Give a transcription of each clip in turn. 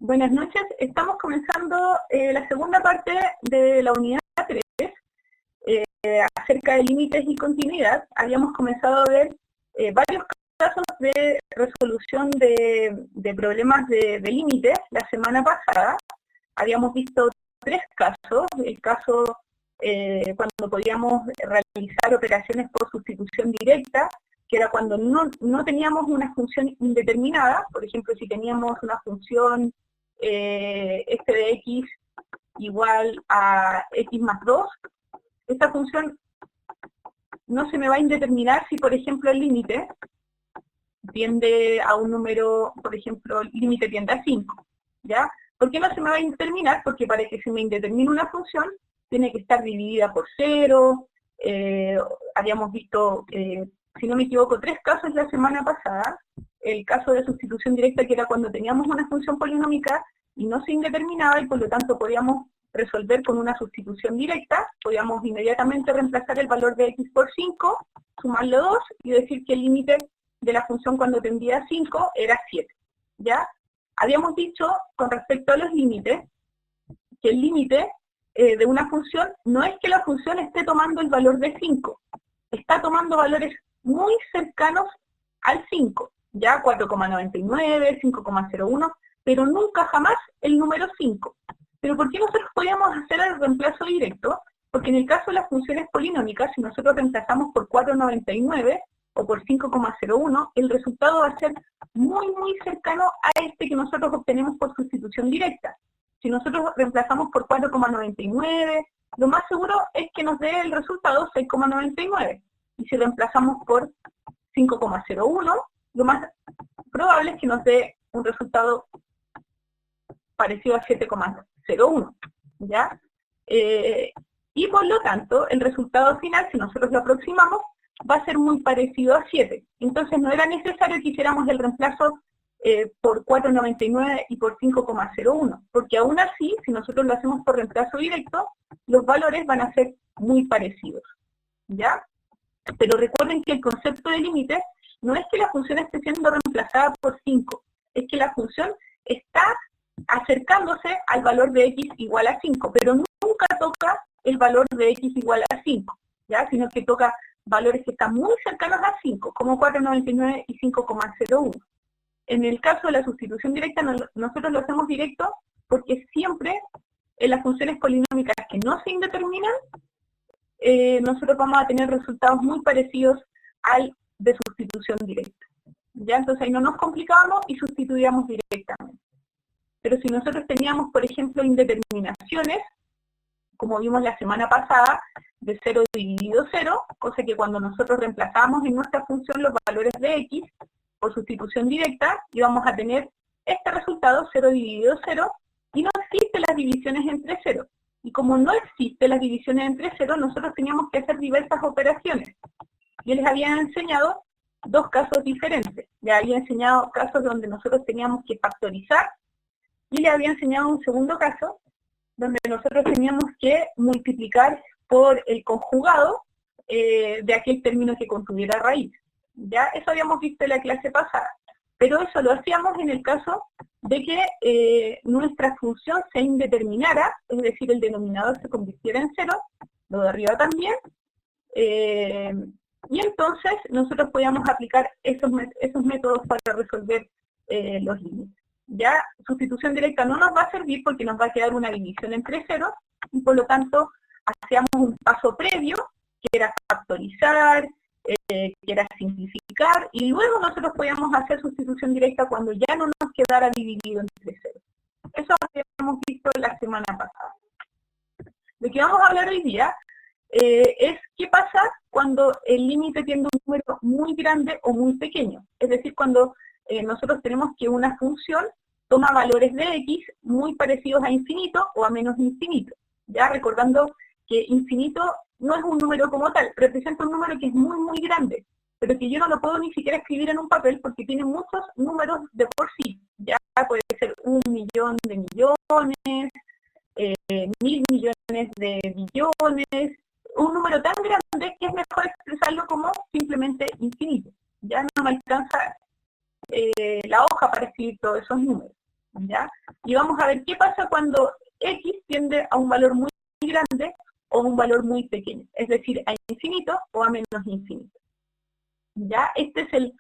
Buenas noches, estamos comenzando la segunda parte de la unidad 3 acerca de límites y continuidad. Habíamos comenzado a ver varios casos de resolución de problemas de límites la semana pasada. Habíamos visto 3 casos, el caso cuando podíamos realizar operaciones por sustitución directa, que era cuando no teníamos una función indeterminada. Por ejemplo, si teníamos una función f de x igual a x más 2, esta función no se me va a indeterminar si, por ejemplo, el límite tiende a un número, por ejemplo, el límite tiende a 5, ¿ya? ¿Por qué no se me va a indeterminar? Porque para que se me indetermine una función, tiene que estar dividida por 0, habíamos visto, si no me equivoco, 3 casos la semana pasada. El caso de sustitución directa, que era cuando teníamos una función polinómica y no se indeterminaba, y por lo tanto podíamos resolver con una sustitución directa, podíamos inmediatamente reemplazar el valor de x por 5, sumarle 2, y decir que el límite de la función cuando tendía a 5 era 7, ¿ya? Habíamos dicho, con respecto a los límites, que el límite de una función no es que la función esté tomando el valor de 5, está tomando valores muy cercanos al 5, ya 4,99, 5,01, pero nunca jamás el número 5. ¿Pero por qué nosotros podíamos hacer el reemplazo directo? Porque en el caso de las funciones polinómicas, si nosotros reemplazamos por 4,99 o por 5,01, el resultado va a ser muy cercano a este que nosotros obtenemos por sustitución directa. Si nosotros reemplazamos por 4,99, lo más seguro es que nos dé el resultado 6,99. Y si reemplazamos por 5,01, lo más probable es que nos dé un resultado parecido a 7,01, ¿ya? Y por lo tanto, el resultado final, si nosotros lo aproximamos, va a ser muy parecido a 7. Entonces no era necesario que hiciéramos el reemplazo por 4,99 y por 5,01, porque aún así, si nosotros lo hacemos por reemplazo directo, los valores van a ser muy parecidos, ¿ya? Pero recuerden que el concepto de límite no es que la función esté siendo reemplazada por 5, es que la función está acercándose al valor de x igual a 5, pero nunca toca el valor de x igual a 5, ¿ya? Sino que toca valores que están muy cercanos a 5, como 4,99 y 5,01. En el caso de la sustitución directa, nosotros lo hacemos directo porque siempre en las funciones polinómicas que no se indeterminan, nosotros vamos a tener resultados muy parecidos al de sustitución directa, ¿ya? Entonces ahí no nos complicábamos y sustituíamos directamente. Pero si nosotros teníamos, por ejemplo, indeterminaciones, como vimos la semana pasada, de 0 dividido 0, cosa que cuando nosotros reemplazamos en nuestra función los valores de x por sustitución directa, íbamos a tener este resultado, 0 dividido 0, y no existen las divisiones entre 0. Y como no existen las divisiones entre 0, nosotros teníamos que hacer diversas operaciones. Yo les había enseñado 2 casos diferentes. Les había enseñado casos donde nosotros teníamos que factorizar, y les había enseñado un segundo caso, donde nosotros teníamos que multiplicar por el conjugado de aquel término que contuviera raíz. Ya eso habíamos visto en la clase pasada. Pero eso lo hacíamos en el caso de que nuestra función se indeterminara, es decir, el denominador se convirtiera en 0, lo de arriba también, y entonces nosotros podíamos aplicar esos métodos para resolver los límites. Ya sustitución directa no nos va a servir porque nos va a quedar una división entre ceros, y por lo tanto hacíamos un paso previo, que era factorizar, que era simplificar, y luego nosotros podíamos hacer sustitución directa cuando ya no nos quedara dividido entre ceros. Eso habíamos visto la semana pasada. Lo que vamos a hablar hoy día es qué pasa cuando el límite tiene un número muy grande o muy pequeño. Es decir, cuando nosotros tenemos que una función toma valores de x muy parecidos a infinito o a menos infinito. Ya recordando que infinito no es un número como tal, representa un número que es muy grande, pero que yo no lo puedo ni siquiera escribir en un papel porque tiene muchos números de por sí. Ya puede ser 1.000.000 de millones, 1.000 millones de billones, un número tan grande que es mejor expresarlo como simplemente infinito. Ya no me alcanza la hoja para escribir todos esos números. ¿ya? Y vamos a ver qué pasa cuando x tiende a un valor muy grande o un valor muy pequeño, es decir, a infinito o a menos infinito. ¿Ya? Este es el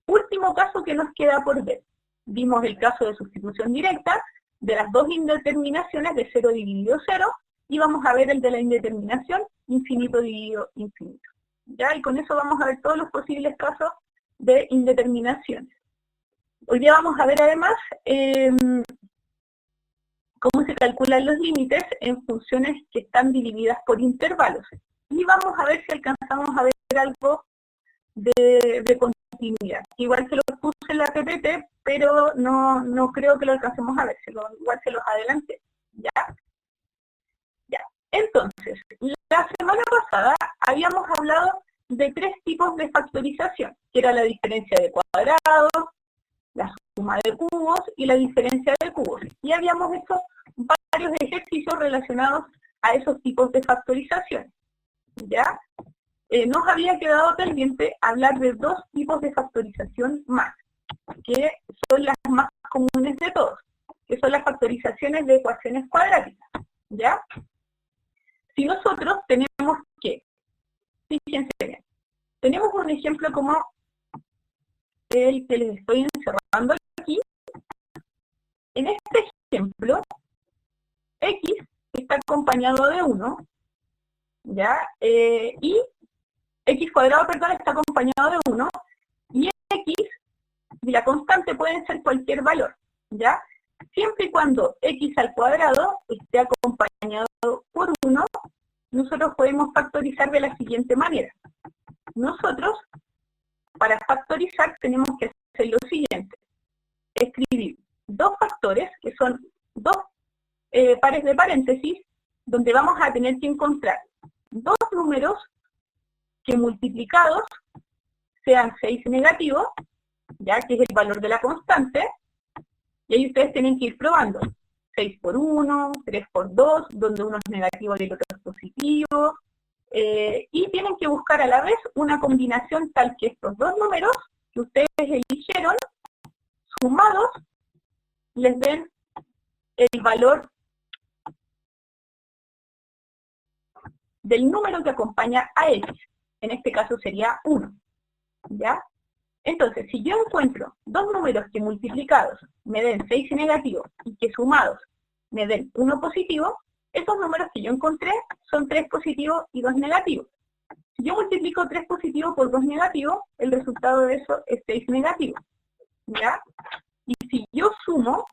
último caso que nos queda por ver. Vimos el caso de sustitución directa de las dos indeterminaciones de 0 dividido 0, y vamos a ver el de la indeterminación infinito dividido infinito. ¿Ya? Y con eso vamos a ver todos los posibles casos de indeterminaciones. Hoy día vamos a ver además cómo se calculan los límites en funciones que están divididas por intervalos. Y vamos a ver si alcanzamos a ver algo de continuidad. Igual se los puse en la PPT, pero no creo que lo alcancemos a ver, igual se los adelanté. ¿Ya? Ya. Entonces, la semana pasada habíamos hablado de 3 tipos de factorización, que era la diferencia de cuadrados, la suma de cubos y la diferencia de cubos. Y habíamos hecho varios ejercicios relacionados a esos tipos de factorización. ¿Ya? Nos había quedado pendiente hablar de 2 tipos de factorización más, que son las más comunes de todos, que son las factorizaciones de ecuaciones cuadráticas. ¿Ya? Si nosotros tenemos que, fíjense bien, tenemos un ejemplo como el que les estoy encerrando aquí. En este ejemplo, x está acompañado de 1, ¿ya? Y x cuadrado, perdón, está acompañado de 1, y x y la constante pueden ser cualquier valor, ¿ya? Siempre y cuando x al cuadrado esté acompañado por 1, nosotros podemos factorizar de la siguiente manera. Nosotros, para factorizar, tenemos que hacer lo siguiente. Escribir 2 factores, que son 2 pares de paréntesis, donde vamos a tener que encontrar 2 números que multiplicados sean 6 negativos, ya que es el valor de la constante, y ahí ustedes tienen que ir probando. 6 por 1, 3 por 2, donde uno es negativo y el otro es positivo, y tienen que buscar a la vez una combinación tal que estos 2 números que ustedes eligieron, sumados, les den el valor del número que acompaña a x. En este caso sería 1. ¿Ya? Entonces, si yo encuentro 2 números que multiplicados me den 6 negativos y que sumados me den 1 positivo, esos números que yo encontré son 3 positivos y 2 negativos. Si yo multiplico 3 positivos por 2 negativos, el resultado de eso es 6 negativos. ¿Ya? Y si yo sumo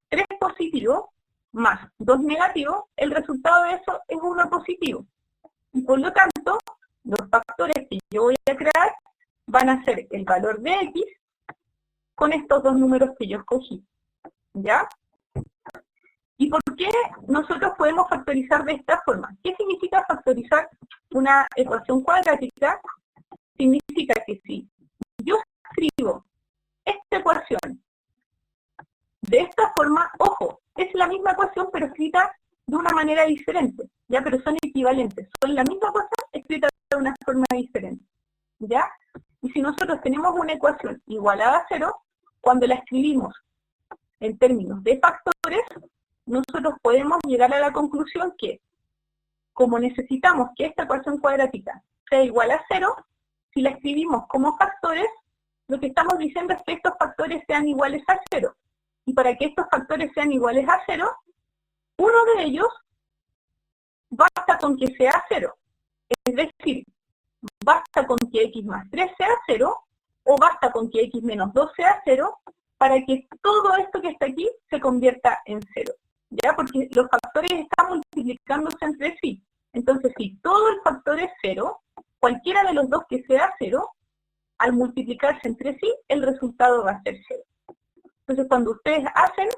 3 positivos más 2 negativos, el resultado de eso es 1 positivo. Y por lo tanto, los factores que yo voy a crear van a ser el valor de x con estos 2 números que yo escogí. ¿Ya? ¿Y por qué nosotros podemos factorizar de esta forma? ¿Qué significa factorizar una ecuación cuadrática? Significa que si yo escribo esta ecuación de esta forma, ojo, es la misma ecuación pero escrita de una manera diferente, ¿ya? Pero son equivalentes, son la misma cosa escrita de una forma diferente, ¿ya? Y si nosotros tenemos una ecuación igualada a 0, cuando la escribimos en términos de factores, nosotros podemos llegar a la conclusión que, como necesitamos que esta ecuación cuadrática sea igual a 0, si la escribimos como factores, lo que estamos diciendo es que estos factores sean iguales a 0. Y para que estos factores sean iguales a 0, uno de ellos basta con que sea 0. Es decir, basta con que x más 3 sea 0, o basta con que x menos 2 sea 0, para que todo esto que está aquí se convierta en 0. ¿Ya? Porque los factores están multiplicándose entre sí. Entonces, si todo el factor es 0, cualquiera de los dos que sea 0, al multiplicarse entre sí, el resultado va a ser 0. Entonces, cuando ustedes hacen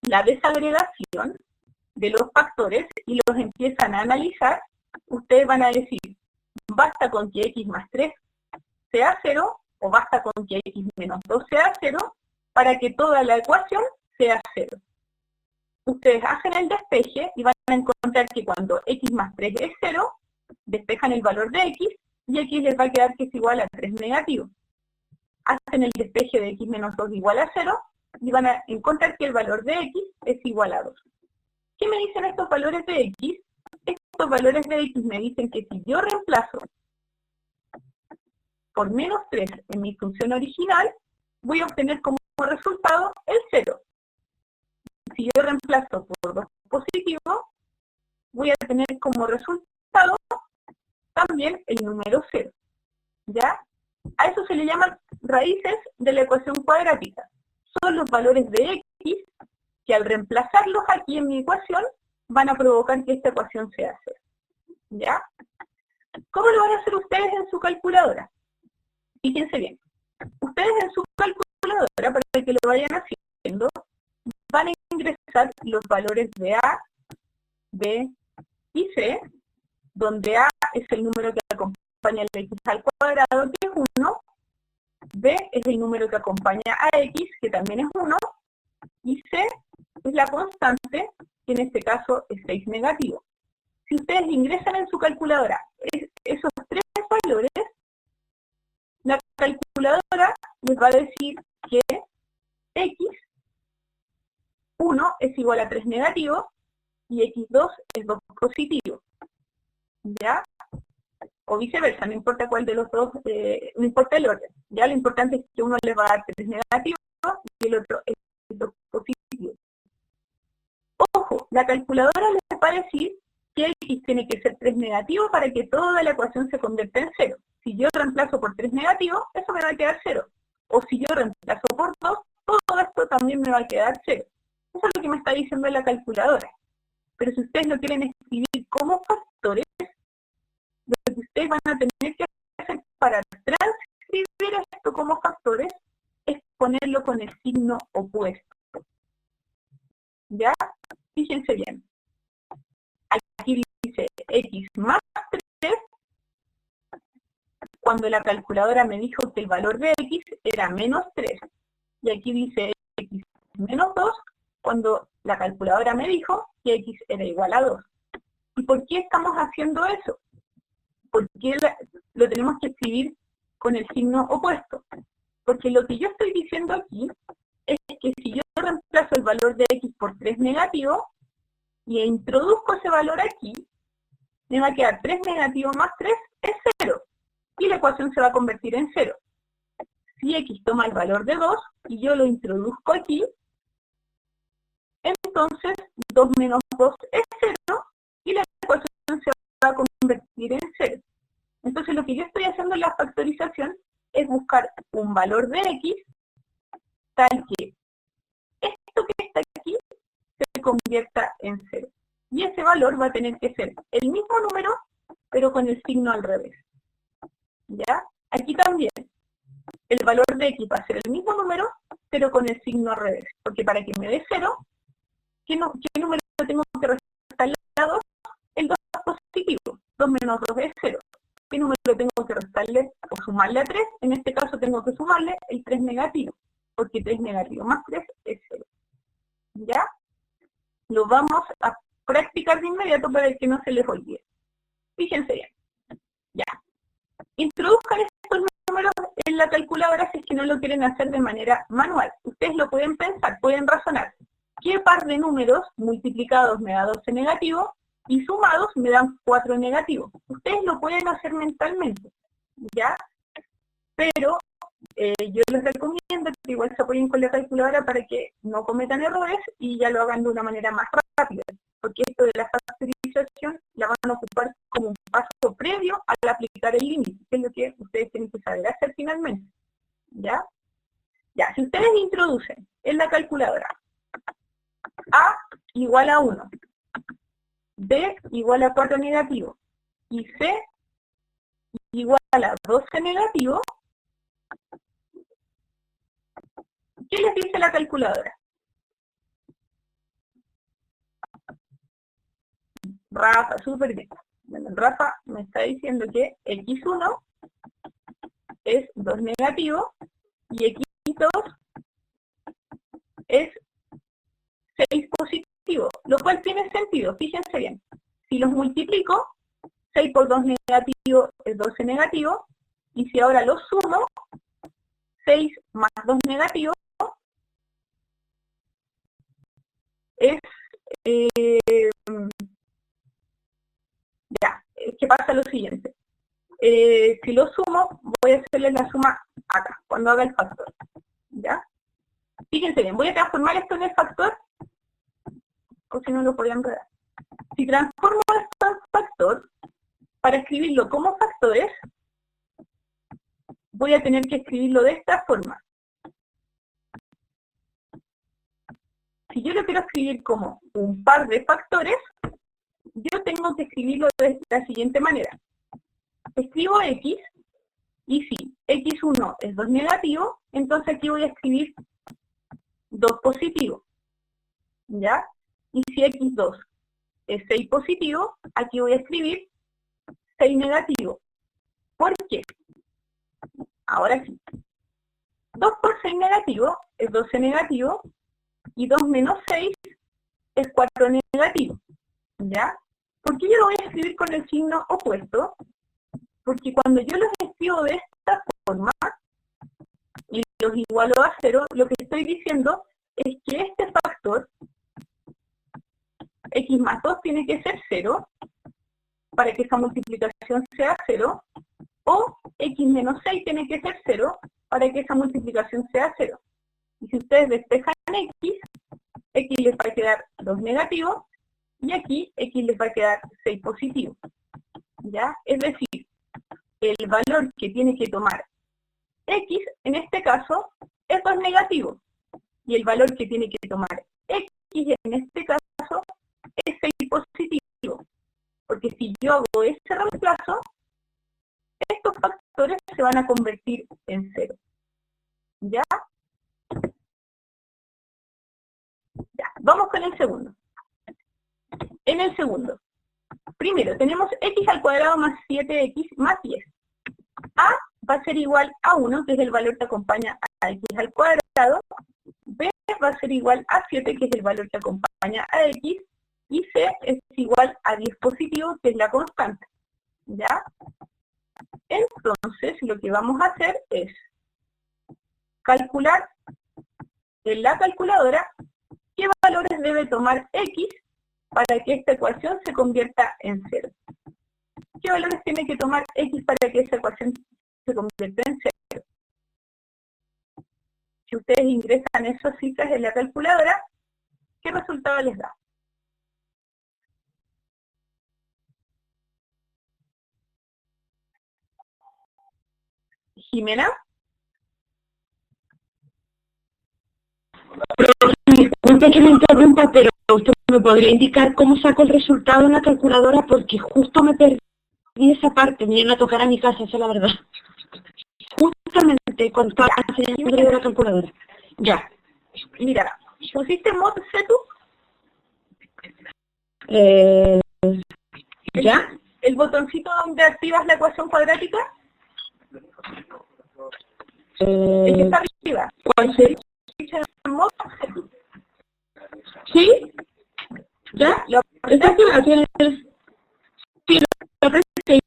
la desagregación de los factores y los empiezan a analizar, ustedes van a decir, basta con que x más 3 sea 0, o basta con que x menos 2 sea 0, para que toda la ecuación sea 0. Ustedes hacen el despeje y van a encontrar que cuando x más 3 es 0, despejan el valor de x, y x les va a quedar que es igual a 3 negativo. hacen el despeje de x menos 2 igual a 0, y van a encontrar que el valor de x es igual a 2. ¿Qué me dicen estos valores de x? Estos valores de x me dicen que si yo reemplazo por menos 3 en mi función original, voy a obtener como resultado el 0. Si yo reemplazo por 2 positivo, voy a tener como resultado también el número 0. ¿Ya? A eso se le llaman raíces de la ecuación cuadrática. Son los valores de x que al reemplazarlos aquí en mi ecuación van a provocar que esta ecuación sea 0. ¿Ya? ¿Cómo lo van a hacer ustedes en su calculadora? Fíjense bien. Ustedes en su calculadora, para que lo vayan haciendo, van a ingresar los valores de A, B y C, donde A es el número que acompaña al x al cuadrado, que es 1, B es el número que acompaña a x, que también es 1, y C es la constante, que en este caso es 6 negativo. Si ustedes ingresan en su calculadora esos tres valores, la calculadora les va a decir que x1 es igual a 3 negativo y x2 es 2 positivo. ¿Ya? O viceversa, no importa cuál de los dos, no importa el orden. Ya lo importante es que uno les va a dar 3 negativos y el otro es 2 positivo. Ojo, la calculadora les va a decir que x tiene que ser 3 negativo para que toda la ecuación se convierta en 0. Si yo reemplazo por 3 negativo, eso me va a quedar 0. O si yo reemplazo por 2, todo esto también me va a quedar 0. Eso es lo que me está diciendo la calculadora. Pero si ustedes lo quieren escribir como factores, lo que ustedes van a tener que hacer para transcribir esto como factores es ponerlo con el signo opuesto. ¿Ya? Fíjense bien. Aquí dice x más 3, cuando la calculadora me dijo que el valor de x era menos 3. Y aquí dice x menos 2, cuando la calculadora me dijo que x era igual a 2. ¿Y por qué estamos haciendo eso? ¿Por qué lo tenemos que escribir con el signo opuesto? Porque lo que yo estoy diciendo aquí es que si yo reemplazo el valor de x por 3 negativo y introduzco ese valor aquí, me va a quedar 3 negativo más 3 es 0. Y la ecuación se va a convertir en 0. Si x toma el valor de 2 y yo lo introduzco aquí, entonces 2 menos 2 es 0 y la ecuación se va a convertir en 0. Entonces lo que yo estoy haciendo en la factorización es buscar un valor de x tal que esto que está aquí se convierta en 0. Y ese valor va a tener que ser el mismo número, pero con el signo al revés. ¿Ya? Aquí también, el valor de x va a ser el mismo número, pero con el signo al revés. Porque para que me dé 0, ¿qué número tengo que restarle a 2? El 2 es positivo. 2 menos 2 es 0. ¿Qué número tengo que restarle o sumarle a 3? En este caso tengo que sumarle el 3 negativo, porque 3 negativo más 3 es 0. ¿Ya? Lo vamos a practicar de inmediato para que no se les olvide. Fíjense bien. Ya. Introduzcan estos números en la calculadora si es que no lo quieren hacer de manera manual. Ustedes lo pueden pensar, pueden razonar. ¿Qué par de números multiplicados me da 12 negativo y sumados me dan 4 negativo? Ustedes lo pueden hacer mentalmente, ¿ya? Pero yo les recomiendo que igual se apoyen con la calculadora para que no cometan errores y ya lo hagan de una manera más rápida, porque esto de la factorización la van a ocupar como un paso previo al aplicar el límite, que es lo que ustedes tienen que saber hacer finalmente. ¿Ya? Ya, si ustedes introducen en la calculadora A igual a 1, B igual a 4 negativo y C igual a 12 negativo, ¿qué les dice la calculadora? Rafa, súper bien. Bueno, Rafa me está diciendo que x1 es 2 negativo y x2 es 6 positivo, lo cual tiene sentido, fíjense bien. Si los multiplico, 6 por 2 negativo es 12 negativo, y si ahora los sumo, 6 más 2 negativo es, que pasa lo siguiente. Si lo sumo, voy a hacerle la suma acá, cuando haga el factor. ¿Ya? Fíjense bien, voy a transformar esto en el factor, o si no lo podría enredar. Si transformo esto en factor, para escribirlo como factores, voy a tener que escribirlo de esta forma. Si yo lo quiero escribir como un par de factores, yo tengo que escribirlo de la siguiente manera. Escribo x, y si x1 es 2 negativo, entonces aquí voy a escribir 2 positivo. ¿Ya? Y si x2 es 6 positivo, aquí voy a escribir 6 negativo. ¿Por qué? Ahora sí. 2 por 6 negativo es 12 negativo, y 2 menos 6 es 4 negativo. ¿Ya? ¿Por qué yo lo voy a escribir con el signo opuesto? Porque cuando yo los escribo de esta forma, y los igualo a 0, lo que estoy diciendo es que este factor, x más 2 tiene que ser 0, para que esa multiplicación sea 0, o x menos 6 tiene que ser 0, para que esa multiplicación sea 0. Y si ustedes despejan x les va a quedar 2 negativo, y aquí x les va a quedar 6 positivo. ¿Ya? Es decir, el valor que tiene que tomar x, en este caso, es 2 negativo. Y el valor que tiene que tomar x, en este caso, es 6 positivo. Porque si yo hago ese reemplazo, estos factores se van a convertir en 0. ¿Ya? Ya. Vamos con el segundo. En el segundo, primero, tenemos x al cuadrado más 7x más 10. A va a ser igual a 1, que es el valor que acompaña a x al cuadrado. B va a ser igual a 7, que es el valor que acompaña a x. Y C es igual a 10 positivo, que es la constante. ¿Ya? Entonces, lo que vamos a hacer es calcular en la calculadora qué valores debe tomar x para que esta ecuación se convierta en 0. ¿Qué valores tiene que tomar x para que esta ecuación se convierta en 0? Si ustedes ingresan esas cifras en la calculadora, ¿qué resultado les da? Jimena. Disculpe que me interrumpa, pero usted me podría indicar cómo saco el resultado en la calculadora, porque justo me perdí esa parte, vinieron a tocar a mi casa, esa es la verdad. Justamente cuando estaba enseñando de la calculadora. Ya. Mira, ¿pusiste mod setu? ¿Ya? ¿El botoncito donde activas la ecuación cuadrática? El que está arriba. ¿Cuál sería? Mod setu. ¿Sí? ¿Ya? Esta activación es... Sí, lo aparece y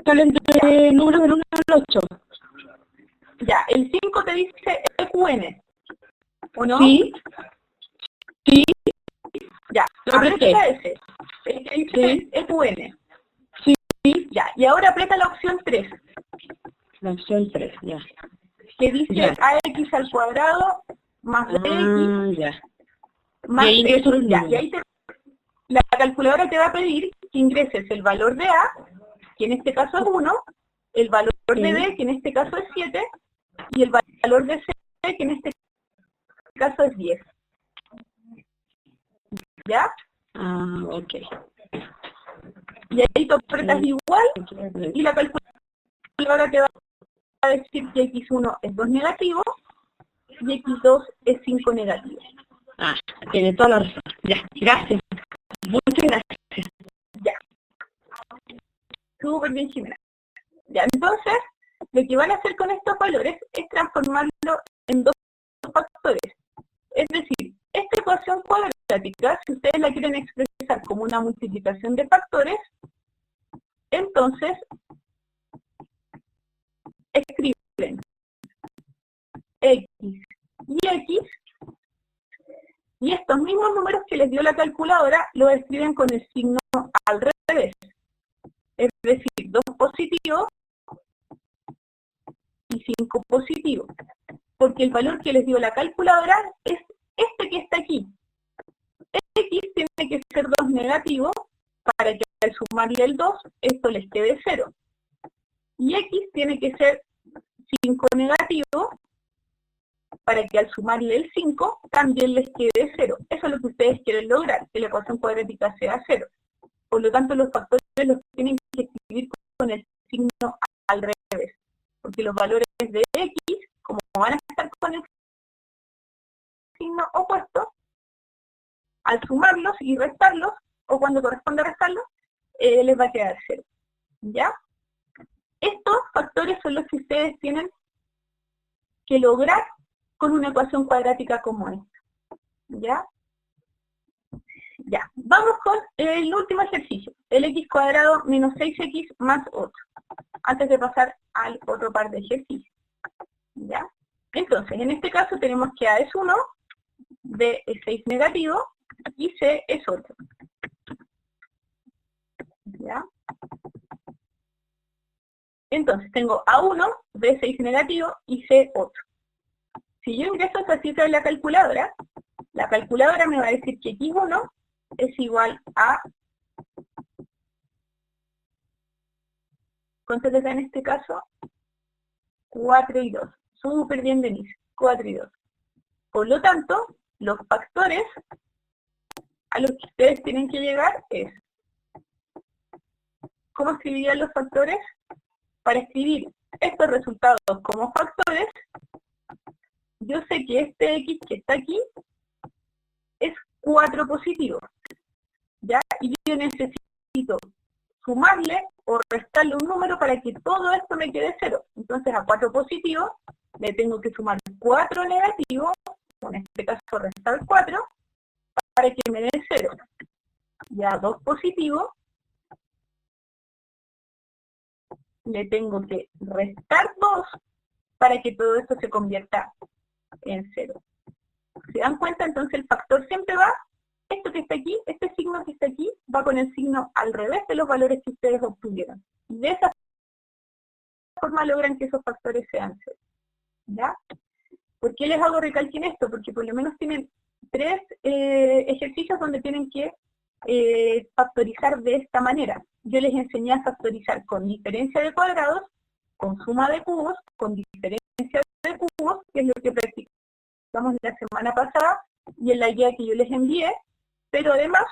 salen de números del 1 al 8. Ya, el 5 te dice EQN, ¿o no? Sí. Sí. Ya, Lo apreté. aprieta ese. El que dice Sí. EQN. Sí. Ya, y ahora aprieta la opción 3. La opción 3, ya. Que dice Ya. AX al cuadrado más BX Ya. más Y ahí ingreso los ya, números. y ahí la calculadora te va a pedir que ingreses el valor de A, que en este caso es 1, el valor de B, que en este caso es 7, y el valor de C, que en este caso es 10. ¿Ya? Ok. Y ahí tú apretas igual, y la calculadora te va a decir que x1 es 2 negativo, y x2 es 5 negativo. Tiene toda la razón. Ya, gracias. Muchas gracias. Ya. Súper bien, Jimena. Ya, entonces, lo que van a hacer con estos valores es transformarlo en dos factores. Es decir, esta ecuación cuadrática, si ustedes la quieren expresar como una multiplicación de factores, entonces escriben X y X, y estos mismos números que les dio la calculadora los escriben con el signo al revés. Es decir, 2 positivo y 5 positivo. Porque el valor que les dio la calculadora es este que está aquí. X tiene que ser 2 negativo para que al sumarle el 2, esto les quede 0. Y X tiene que ser 5 negativo para que al sumarle el 5 también les quede 0. Eso es lo que ustedes quieren lograr, que la ecuación cuadrática sea 0. Por lo tanto, los factores los tienen que escribir con el signo al revés. Porque los valores de X, como van a estar con el signo opuesto, al sumarlos y restarlos, o cuando corresponde restarlos, les va a quedar 0. ¿Ya? Estos factores son los que ustedes tienen que lograr con una ecuación cuadrática como esta. ¿Ya? Ya. Vamos con el último ejercicio. El x cuadrado menos 6x más 8. Antes de pasar al otro par de ejercicios. ¿Ya? Entonces, en este caso tenemos que A es 1, B es 6 negativo y C es 8. ¿Ya? Entonces tengo A1, B 6 negativo y C 8. Si yo ingreso esa cifra en la calculadora me va a decir que X1 es igual a, ¿cuánto les da en este caso? 4 y 2. Súper bien, Denise. 4 y 2. Por lo tanto, los factores a los que ustedes tienen que llegar es, ¿cómo escribirían los factores? Para escribir estos resultados como factores, yo sé que este X que está aquí es 4 positivo, ¿ya? Y yo necesito sumarle o restarle un número para que todo esto me quede 0. Entonces a 4 positivo le tengo que sumar 4 negativo, en este caso restar 4, para que me dé 0. Y a 2 positivo le tengo que restar 2 para que todo esto se convierta en 0. ¿Se dan cuenta? Entonces el factor siempre va, esto que está aquí, este signo que está aquí, va con el signo al revés de los valores que ustedes obtuvieron. Y de esa forma logran que esos factores sean 0. ¿Ya? ¿Por qué les hago recalque en esto? Porque por lo menos tienen 3 ejercicios donde tienen que factorizar de esta manera. Yo les enseñé a factorizar con diferencia de cuadrados, con suma de cubos, con diferencia de cubos, que es lo que practicamos la semana pasada, y en la guía que yo les envié, pero además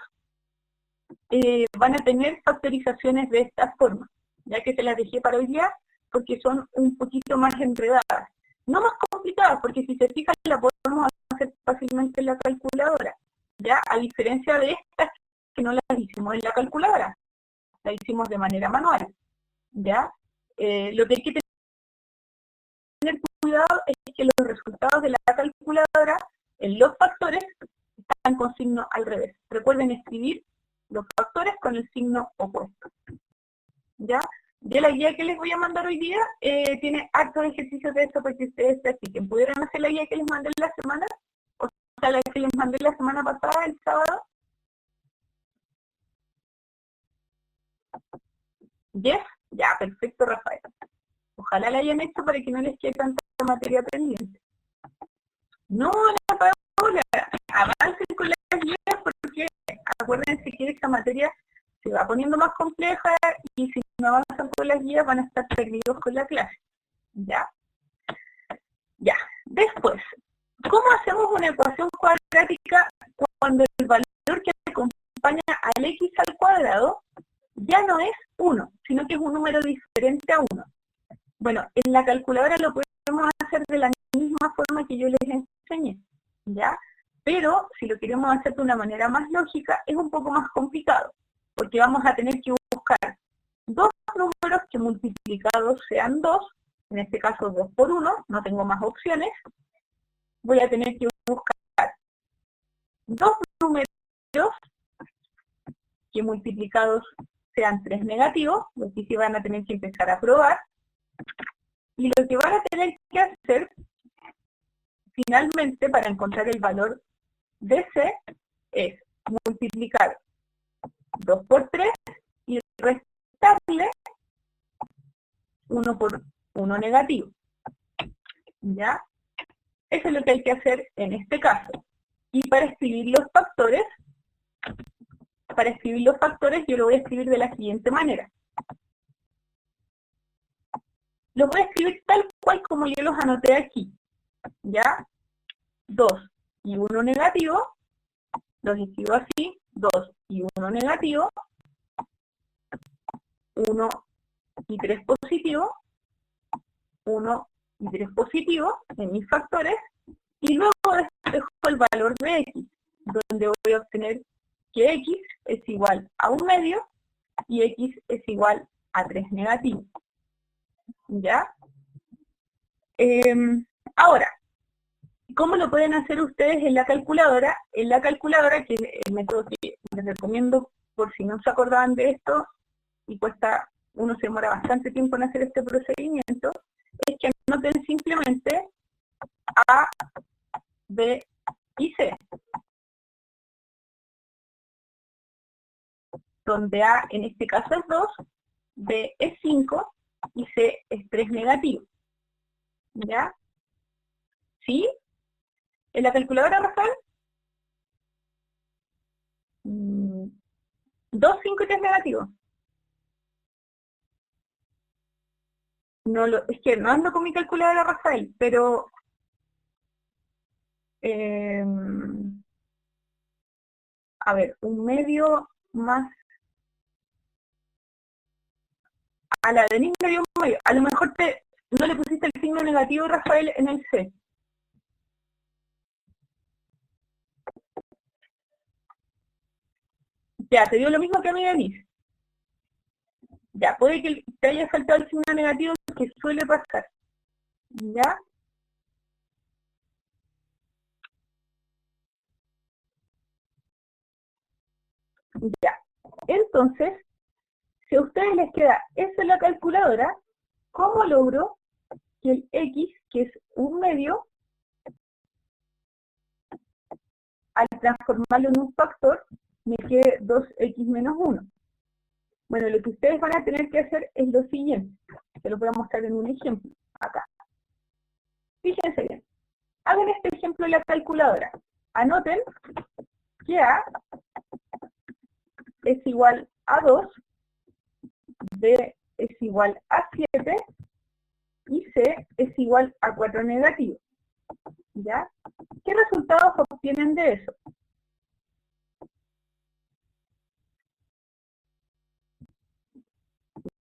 van a tener factorizaciones de esta forma, ya que se las dejé para hoy día, porque son un poquito más enredadas. No más complicadas, porque si se fijan la podemos hacer fácilmente en la calculadora, ya, a diferencia de estas que no las hicimos en la calculadora, la hicimos de manera manual, ya. Lo que hay que tener cuidado es que los resultados de la calculadora en los factores están con signo al revés. Recuerden escribir los factores con el signo opuesto, ¿ya? De la guía que les voy a mandar hoy día, tiene hartos ejercicios de esto para que ustedes practiquen. ¿Pudieron hacer la guía que les mandé la semana? O sea, la que les mandé la semana pasada, el sábado. ¿Yes? Ya, perfecto, Rafael. Ojalá la hayan hecho para que no les quede tanta materia pendiente. No, la Paola, avancen con las guías porque acuérdense que esta materia se va poniendo más compleja y si no avanzan con las guías van a estar perdidos con la clase. ¿Ya? Ya. Después, ¿cómo hacemos una ecuación cuadrática cuando el valor que acompaña al x al cuadrado ya no es 1, sino que es un número diferente a 1? Bueno, en la calculadora lo podemos hacer de la misma forma que yo les enseñé, ¿ya? Pero si lo queremos hacer de una manera más lógica, es un poco más complicado, porque vamos a tener que buscar dos números que multiplicados sean 2, en este caso 2 por 1, no tengo más opciones. Voy a tener que buscar dos números que multiplicados sean 3 negativos, lo que sí van a tener que empezar a probar. Y lo que van a tener que hacer finalmente, para encontrar el valor de C, es multiplicar 2 por 3 y restarle 1 por 1 negativo. ¿Ya? Eso es lo que hay que hacer en este caso. Y para escribir los factores yo lo voy a escribir de la siguiente manera. Los voy a escribir tal cual como yo los anoté aquí. ¿Ya? 2 y 1 negativo, los escribo así, 2 y 1 negativo, 1 y 3 positivo, 1 y 3 positivo en mis factores, y luego dejo el valor de x, donde voy a obtener que x es igual a 1 medio y x es igual a 3 negativo. ¿Ya? Ahora, ¿cómo lo pueden hacer ustedes en la calculadora? En la calculadora, que es el método que les recomiendo por si no se acordaban de esto, y uno se demora bastante tiempo en hacer este procedimiento, es que anoten simplemente A, B y C. Donde A en este caso es 2, B es 5 y C es 3 negativo. ¿Ya? ¿Sí? ¿En la calculadora, Rafael? 2, 5 y 3 negativo. Es que no ando con mi calculadora, Rafael, pero a ver, 1 medio más a la de niño y 1 medio. A lo mejor no le pusiste el signo negativo, Rafael, en el C. Ya, te dio lo mismo que a mí, Denise. Ya, puede que te haya saltado el signo negativo, que suele pasar. ¿Ya? Ya. Entonces, si a ustedes les queda eso en la calculadora, ¿cómo logro que el x, que es 1 medio, al transformarlo en un factor, me quede 2x menos 1? Bueno, lo que ustedes van a tener que hacer es lo siguiente. Se lo voy a mostrar en un ejemplo, acá. Fíjense bien. Hagan este ejemplo en la calculadora. Anoten que A es igual a 2, B es igual a 7 y C es igual a 4 negativo. ¿Ya? ¿Qué resultados obtienen de eso?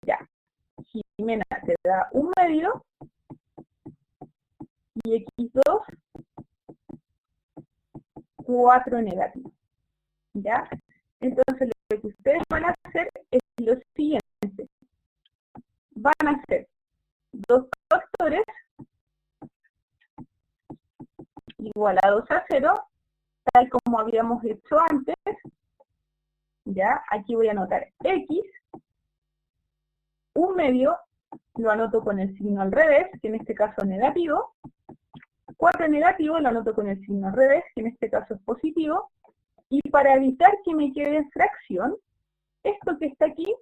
Ya. Jimena te da 1 medio y x2, 4 negativo. ¿Ya? Entonces lo que ustedes van a hacer es lo siguiente. Van a hacer 2 factores igual a 2 a 0, tal como habíamos hecho antes. ¿Ya? Aquí voy a anotar x, 1 medio, lo anoto con el signo al revés, que en este caso es negativo. 4 negativo lo anoto con el signo al revés, que en este caso es positivo. Y para evitar que me quede en fracción, esto que está aquí,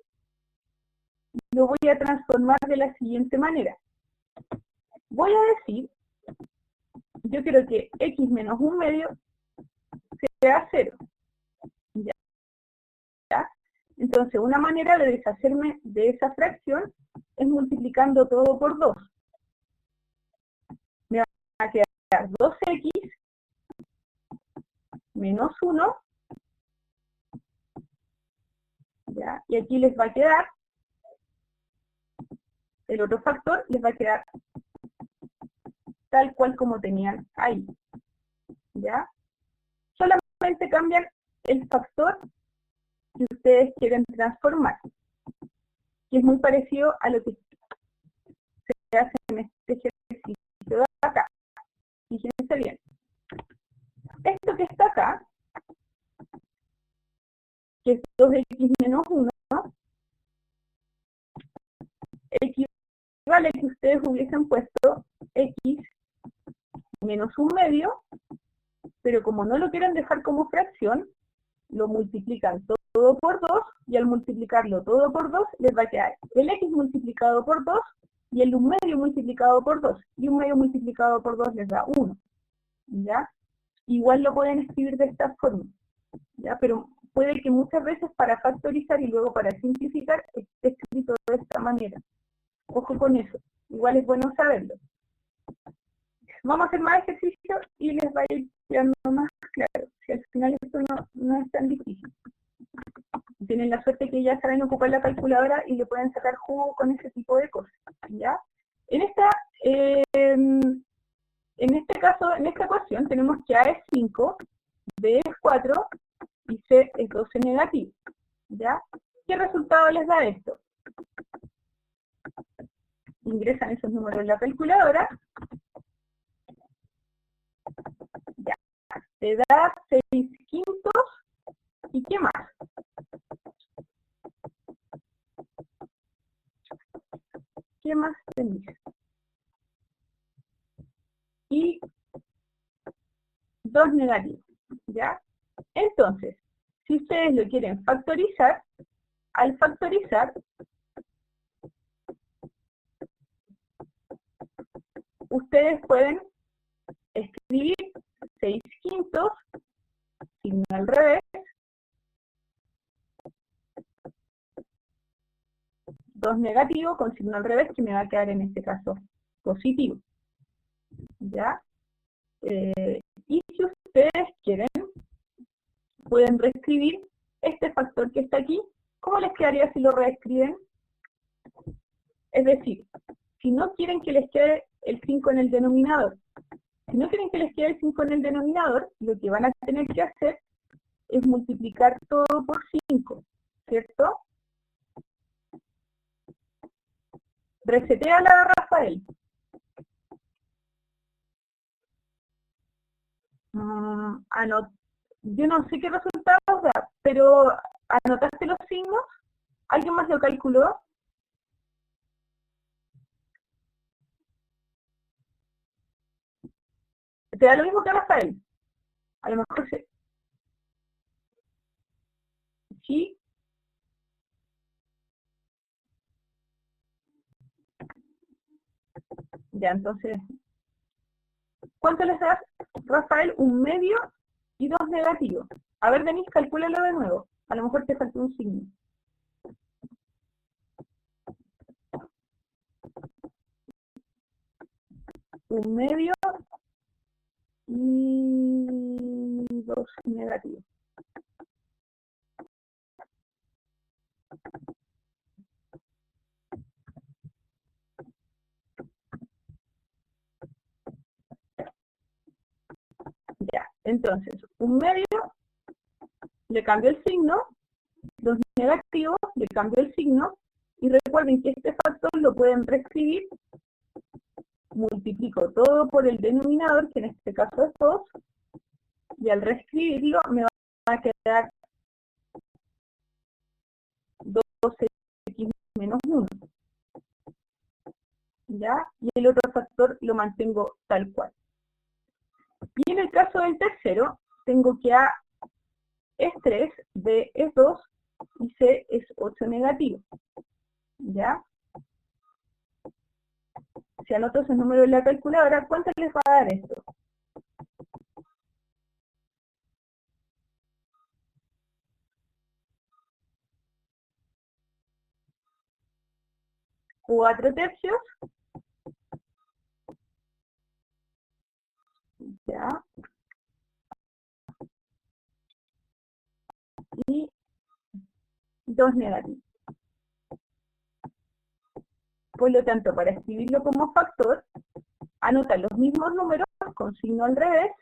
lo voy a transformar de la siguiente manera. Voy a decir, yo quiero que x menos 1 medio sea 0. ¿Ya? Entonces, una manera de deshacerme de esa fracción es multiplicando todo por 2. Me va a quedar 2x menos 1. ¿Ya? Y aquí les va a quedar, el otro factor les va a quedar tal cual como tenían ahí. ¿Ya? Solamente cambian el factor que ustedes quieren transformar, que es muy parecido a lo que se hace en este ejercicio de acá. Fíjense bien. Esto que está acá, que es 2x menos 1, equivale a que ustedes hubiesen puesto x menos 1/2, pero como no lo quieren dejar como fracción, lo multiplican todo por 2, y al multiplicarlo todo por 2, les va a quedar el x multiplicado por 2, y el 1/2 multiplicado por 2, y 1/2 multiplicado por 2 les da 1, ¿ya? Igual lo pueden escribir de esta forma, ¿ya? Pero puede que muchas veces para factorizar y luego para simplificar esté escrito de esta manera. Ojo con eso, igual es bueno saberlo. Vamos a hacer más ejercicios y les va a ir quedando más claro. Si al final esto no es tan difícil. Tienen la suerte que ya saben ocupar la calculadora y le pueden sacar jugo con ese tipo de cosas, ¿ya? En este caso, en esta ecuación tenemos que A es 5, B es 4 y C es 12 negativo, ¿ya? ¿Qué resultado les da esto? Ingresan esos números en la calculadora. Ya. Te da 6 quintos. ¿Y qué más? ¿Qué más tenéis? Y 2 negativos, ¿ya? Entonces, si ustedes lo quieren factorizar, al factorizar, ustedes pueden escribir 6 quintos, signo al revés, 2 negativo con signo al revés, que me va a quedar en este caso positivo, ¿ya? Y si ustedes quieren, pueden reescribir este factor que está aquí. ¿Cómo les quedaría si lo reescriben? Es decir, si no quieren que les quede el 5 en el denominador, lo que van a tener que hacer es multiplicar todo por 5, ¿cierto? Resetea la Rafael. Yo no sé qué resultados da, pero ¿anotaste los signos? ¿Alguien más lo calculó? ¿Te da lo mismo que Rafael? A lo mejor sí. Ya, entonces, ¿cuánto les das, Rafael? 1/2 y 2 negativos. A ver, Denise, calcúlalo de nuevo. A lo mejor te faltó un signo. 1/2 y 2 negativos. Ya, entonces, 1/2 le cambio el signo, 2 negativos le cambio el signo, y recuerden que este factor lo pueden reescribir. Multiplico todo por el denominador, que en este caso es 2, y al reescribirlo me va a quedar 12x menos 1. ¿Ya? Y el otro factor lo mantengo tal cual. Y en el caso del tercero, tengo que A es 3, B es 2 y C es 8 negativo. ¿Ya? Si anoto esos números en la calculadora, ¿cuánto les va a dar esto? 4/3. ¿Ya? Y 2 negativos. Por lo tanto, para escribirlo como factor, anota los mismos números con signo al revés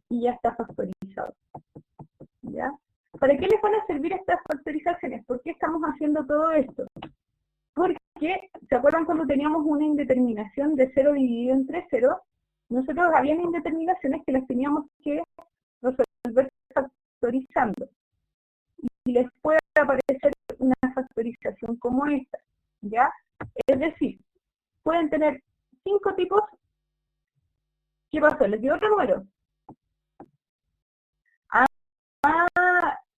y ya está factorizado. ¿Ya? ¿Para qué les van a servir estas factorizaciones? ¿Por qué estamos haciendo todo esto? Porque, ¿se acuerdan cuando teníamos una indeterminación de 0 dividido entre 0? Nosotros habían indeterminaciones que las teníamos que resolver factorizando. Y les puede aparecer una factorización como esta, ¿ya? Es decir, pueden tener 5 tipos. ¿Qué pasó? ¿Les dio otro número?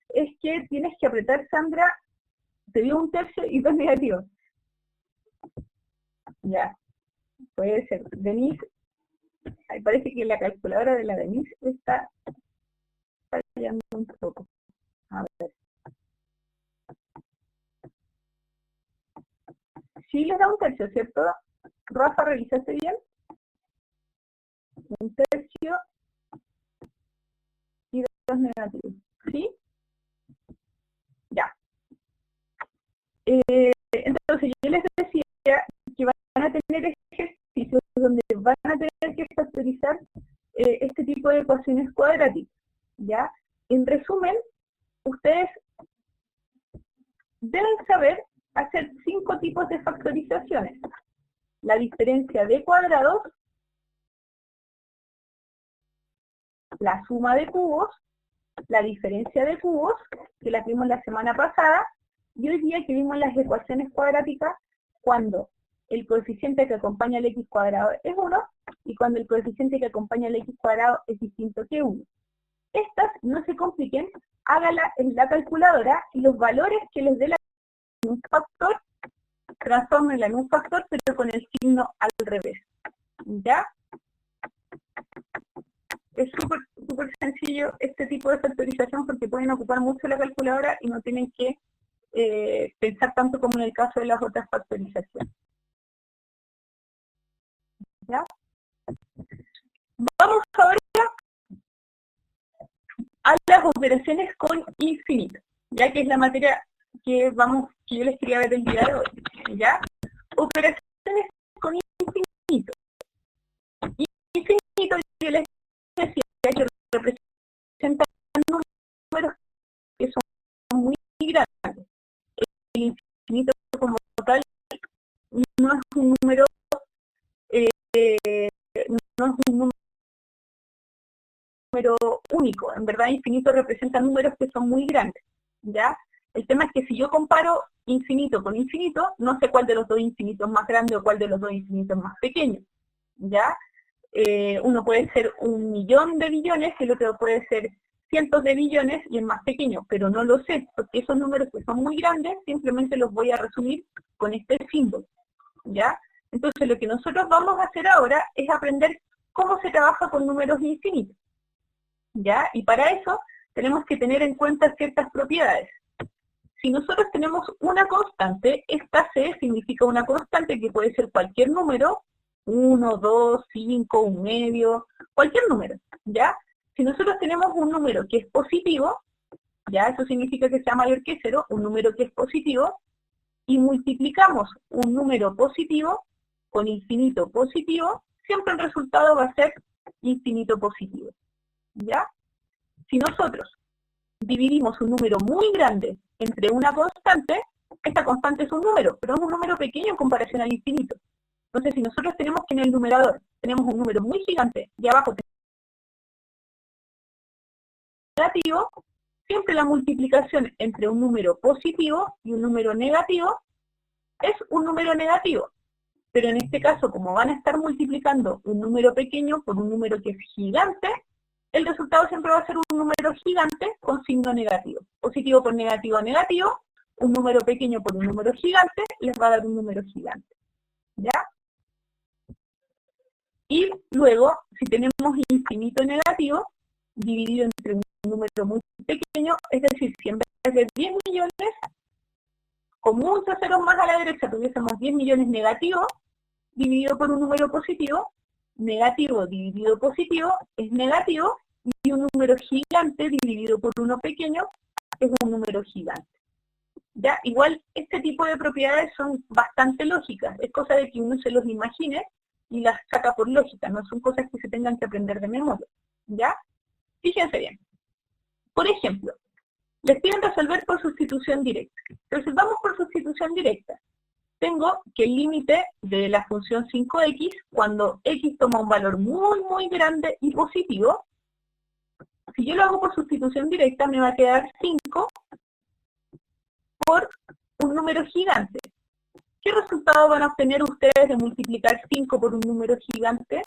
Es que tienes que apretar, Sandra, te dio 1/3 y 2 negativos. Ya, puede ser. Denise, ahí parece que la calculadora de la Denise está fallando un poco. A ver. Sí les da 1/3, ¿cierto? Rafa, ¿revisaste bien? 1/3 y 2 negativos. ¿Sí? Ya. Entonces yo les decía que van a tener ejercicios donde van a tener que factorizar este tipo de ecuaciones cuadráticas, ¿ya? En resumen, ustedes deben saber hacer 5 tipos de factorizaciones. La diferencia de cuadrados, la suma de cubos, la diferencia de cubos, que las vimos la semana pasada, y hoy día que vimos las ecuaciones cuadráticas cuando el coeficiente que acompaña al x cuadrado es 1 y cuando el coeficiente que acompaña al x cuadrado es distinto que 1. Estas no se compliquen, hágala en la calculadora y los valores que les dé en un factor, transfórmenla en un factor pero con el signo al revés. ¿Ya? Es súper sencillo este tipo de factorización porque pueden ocupar mucho la calculadora y no tienen que pensar tanto como en el caso de las otras factorizaciones. ¿Ya? Vamos ahora a las operaciones con infinito, ya que es la materia que yo les quería ver el día de hoy. ¿Ya? Operaciones con infinito. Infinito, yo les decía que representan números que son muy grandes. El infinito como tal no es un número único. En verdad, infinito representa números que son muy grandes, ¿ya? El tema es que si yo comparo infinito con infinito, no sé cuál de los dos infinitos es más grande o cuál de los dos infinitos es más pequeño, ¿ya? Uno puede ser 1.000.000 de billones y el otro puede ser cientos de billones y el más pequeño, pero no lo sé, porque esos números que son muy grandes simplemente los voy a resumir con este símbolo, ¿ya? Entonces lo que nosotros vamos a hacer ahora es aprender cómo se trabaja con números infinitos, ¿ya? Y para eso tenemos que tener en cuenta ciertas propiedades. Si nosotros tenemos una constante, esta C significa una constante que puede ser cualquier número, 1, 2, 5, 1 medio, cualquier número, ¿ya? Si nosotros tenemos un número que es positivo, ¿ya? Eso significa que sea mayor que 0, un número que es positivo, y multiplicamos un número positivo con infinito positivo, siempre el resultado va a ser infinito positivo, ¿ya? Si nosotros dividimos un número muy grande entre una constante, esta constante es un número, pero es un número pequeño en comparación al infinito. Entonces, si nosotros tenemos que en el numerador tenemos un número muy gigante y abajo tenemos negativo, siempre la multiplicación entre un número positivo y un número negativo es un número negativo. Pero en este caso, como van a estar multiplicando un número pequeño por un número que es gigante, el resultado siempre va a ser un número gigante con signo negativo. Positivo por negativo, negativo, un número pequeño por un número gigante, les va a dar un número gigante. ¿Ya? Y luego, si tenemos infinito negativo, dividido entre un número muy pequeño, es decir, si en vez de 10 millones, con muchos ceros más a la derecha tuviésemos 10 millones negativos, dividido por un número positivo, negativo dividido positivo es negativo, y un número gigante dividido por uno pequeño es un número gigante. ¿Ya? Igual, este tipo de propiedades son bastante lógicas, es cosa de que uno se los imagine y las saca por lógica, no son cosas que se tengan que aprender de memoria. ¿Ya? Fíjense bien. Por ejemplo, les piden resolver por sustitución directa. Resolvamos por sustitución directa. Tengo que el límite de la función 5x, cuando x toma un valor muy grande y positivo, si yo lo hago por sustitución directa, me va a quedar 5 por un número gigante, ¿Qué resultado van a obtener ustedes de multiplicar 5 por un número gigante?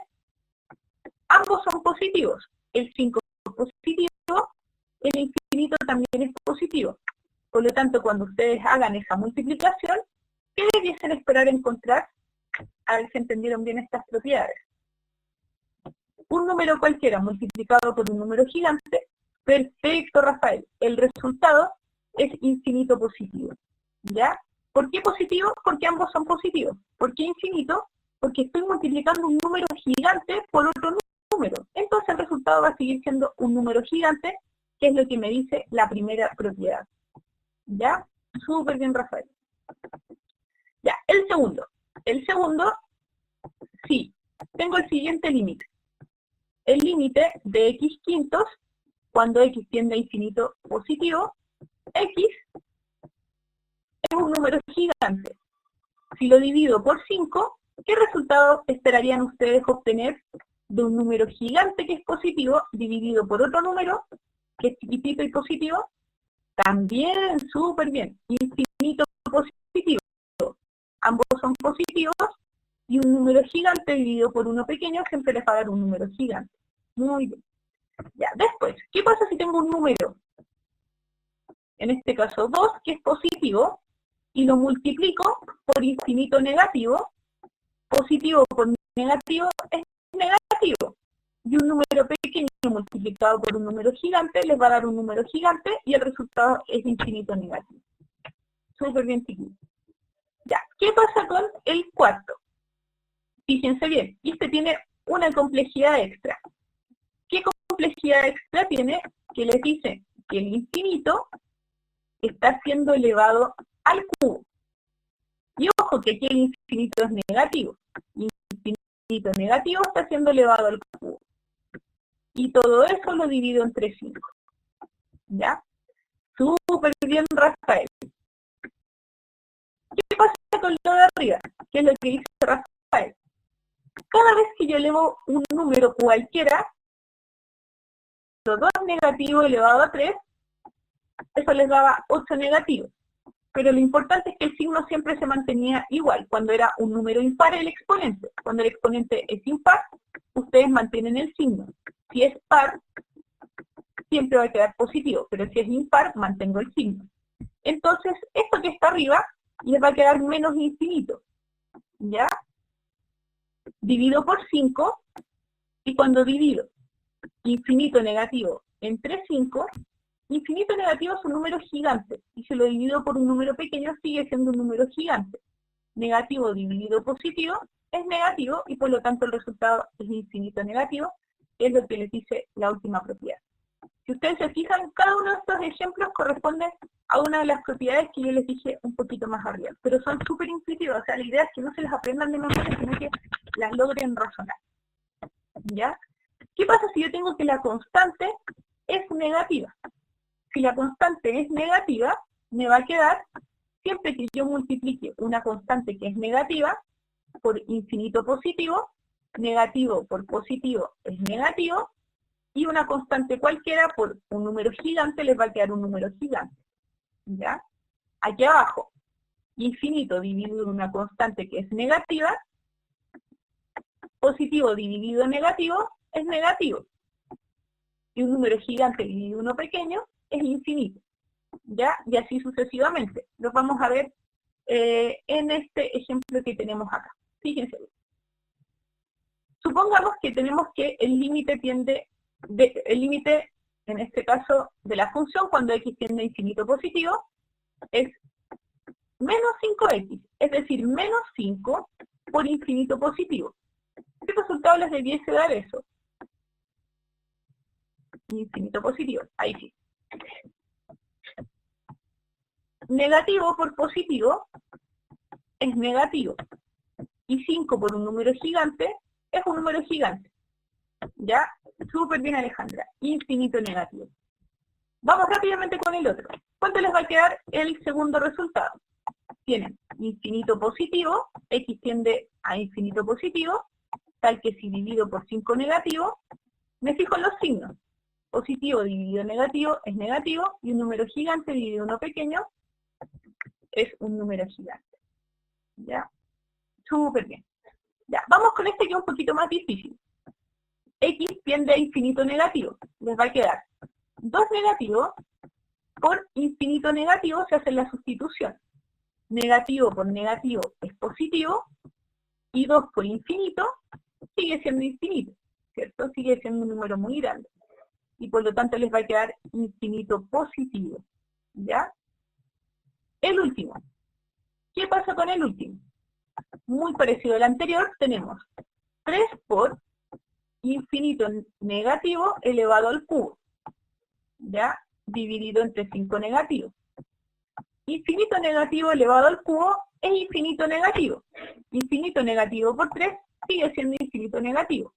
Ambos son positivos. El 5 es positivo, el infinito también es positivo. Por lo tanto, cuando ustedes hagan esa multiplicación, ¿qué debiesen esperar encontrar? A ver si entendieron bien estas propiedades. Un número cualquiera multiplicado por un número gigante, perfecto, Rafael. El resultado es infinito positivo. ¿Ya? ¿Por qué positivo? Porque ambos son positivos. ¿Por qué infinito? Porque estoy multiplicando un número gigante por otro número. Entonces el resultado va a seguir siendo un número gigante, que es lo que me dice la primera propiedad. ¿Ya? Súper bien, Rafael. Ya, el segundo. El segundo, sí, tengo el siguiente límite. El límite de x quintos, cuando x tiende a infinito positivo, x es un número gigante. Si lo divido por 5, ¿qué resultado esperarían ustedes obtener de un número gigante que es positivo dividido por otro número que es chiquitito y positivo? También, súper bien. Infinito positivo. Ambos son positivos y un número gigante dividido por uno pequeño siempre les va a dar un número gigante. Muy bien. Ya, después, ¿qué pasa si tengo un número? En este caso 2, que es positivo, y lo multiplico por infinito negativo. Positivo por negativo es negativo. Y un número pequeño multiplicado por un número gigante les va a dar un número gigante y el resultado es infinito negativo. Súper bien, chiquillos. Ya, ¿qué pasa con el cuarto? Fíjense bien, este tiene una complejidad extra. ¿Qué complejidad extra tiene? Que les dice que el infinito está siendo elevado al cubo. Y ojo que aquí el infinito es negativo. El infinito negativo está siendo elevado al cubo. Y todo eso lo divido entre 5. ¿Ya? Súper bien, Rafael. ¿Qué pasa con lo de arriba? ¿Qué es lo que dice Rafael? Cada vez que yo elevo un número cualquiera, 2 negativo elevado a 3, eso les daba 8 negativos. Pero lo importante es que el signo siempre se mantenía igual. Cuando era un número impar el exponente. Cuando el exponente es impar, ustedes mantienen el signo. Si es par, siempre va a quedar positivo. Pero si es impar, mantengo el signo. Entonces, esto que está arriba les va a quedar menos infinito. ¿Ya? Divido por 5. Y cuando divido infinito negativo entre 5, infinito negativo es un número gigante, y si lo divido por un número pequeño sigue siendo un número gigante. Negativo dividido positivo es negativo, y por lo tanto el resultado es infinito negativo, que es lo que les dice la última propiedad. Si ustedes se fijan, cada uno de estos ejemplos corresponde a una de las propiedades que yo les dije un poquito más arriba, pero son súper intuitivas, o sea, la idea es que no se las aprendan de memoria, sino que las logren razonar. ¿Ya? ¿Qué pasa si yo tengo que la constante es negativa? Si la constante es negativa, me va a quedar, siempre que yo multiplique una constante que es negativa por infinito positivo, negativo por positivo es negativo, y una constante cualquiera por un número gigante les va a quedar un número gigante. ¿Ya? Aquí abajo, infinito dividido en una constante que es negativa, positivo dividido en negativo es negativo. Y un número gigante dividido en uno pequeño es infinito. ¿Ya? Y así sucesivamente. Los vamos a ver en este ejemplo que tenemos acá. Fíjense. Supongamos que tenemos que el límite en este caso, de la función, cuando x tiende a infinito positivo, es menos 5x, es decir, menos 5 por infinito positivo. ¿Qué resultado les debiese dar eso? Infinito positivo, ahí sí. Negativo por positivo es negativo. Y 5 por un número gigante es un número gigante. ¿Ya? Súper bien, Alejandra. Infinito negativo. Vamos rápidamente con el otro. ¿Cuánto les va a quedar el segundo resultado? Tienen infinito positivo, x tiende a infinito positivo, tal que si divido por 5 negativo, me fijo en los signos. Positivo dividido negativo es negativo, y un número gigante dividido uno pequeño es un número gigante. ¿Ya? Súper bien. Ya, vamos con este que es un poquito más difícil. X tiende a infinito negativo. Les va a quedar 2 negativos por infinito negativo, se hace la sustitución. Negativo por negativo es positivo, y 2 por infinito sigue siendo infinito, ¿cierto? Sigue siendo un número muy grande. Y por lo tanto les va a quedar infinito positivo, ¿ya? El último. ¿Qué pasa con el último? Muy parecido al anterior, tenemos 3 por infinito negativo elevado al cubo, ¿ya? Dividido entre 5 negativos. Infinito negativo elevado al cubo es infinito negativo. Infinito negativo por 3 sigue siendo infinito negativo.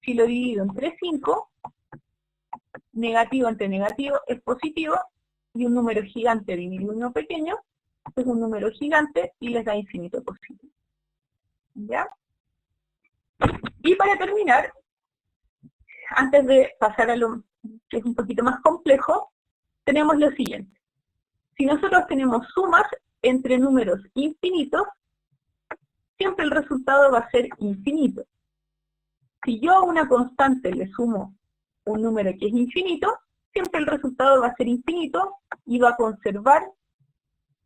Si lo divido entre 5, negativo entre negativo es positivo, y un número gigante dividido en uno pequeño es un número gigante y les da infinito positivo. ¿Ya? Y para terminar, antes de pasar a lo que es un poquito más complejo, tenemos lo siguiente. Si nosotros tenemos sumas entre números infinitos, siempre el resultado va a ser infinito. Si yo a una constante le sumo un número que es infinito, siempre el resultado va a ser infinito y va a conservar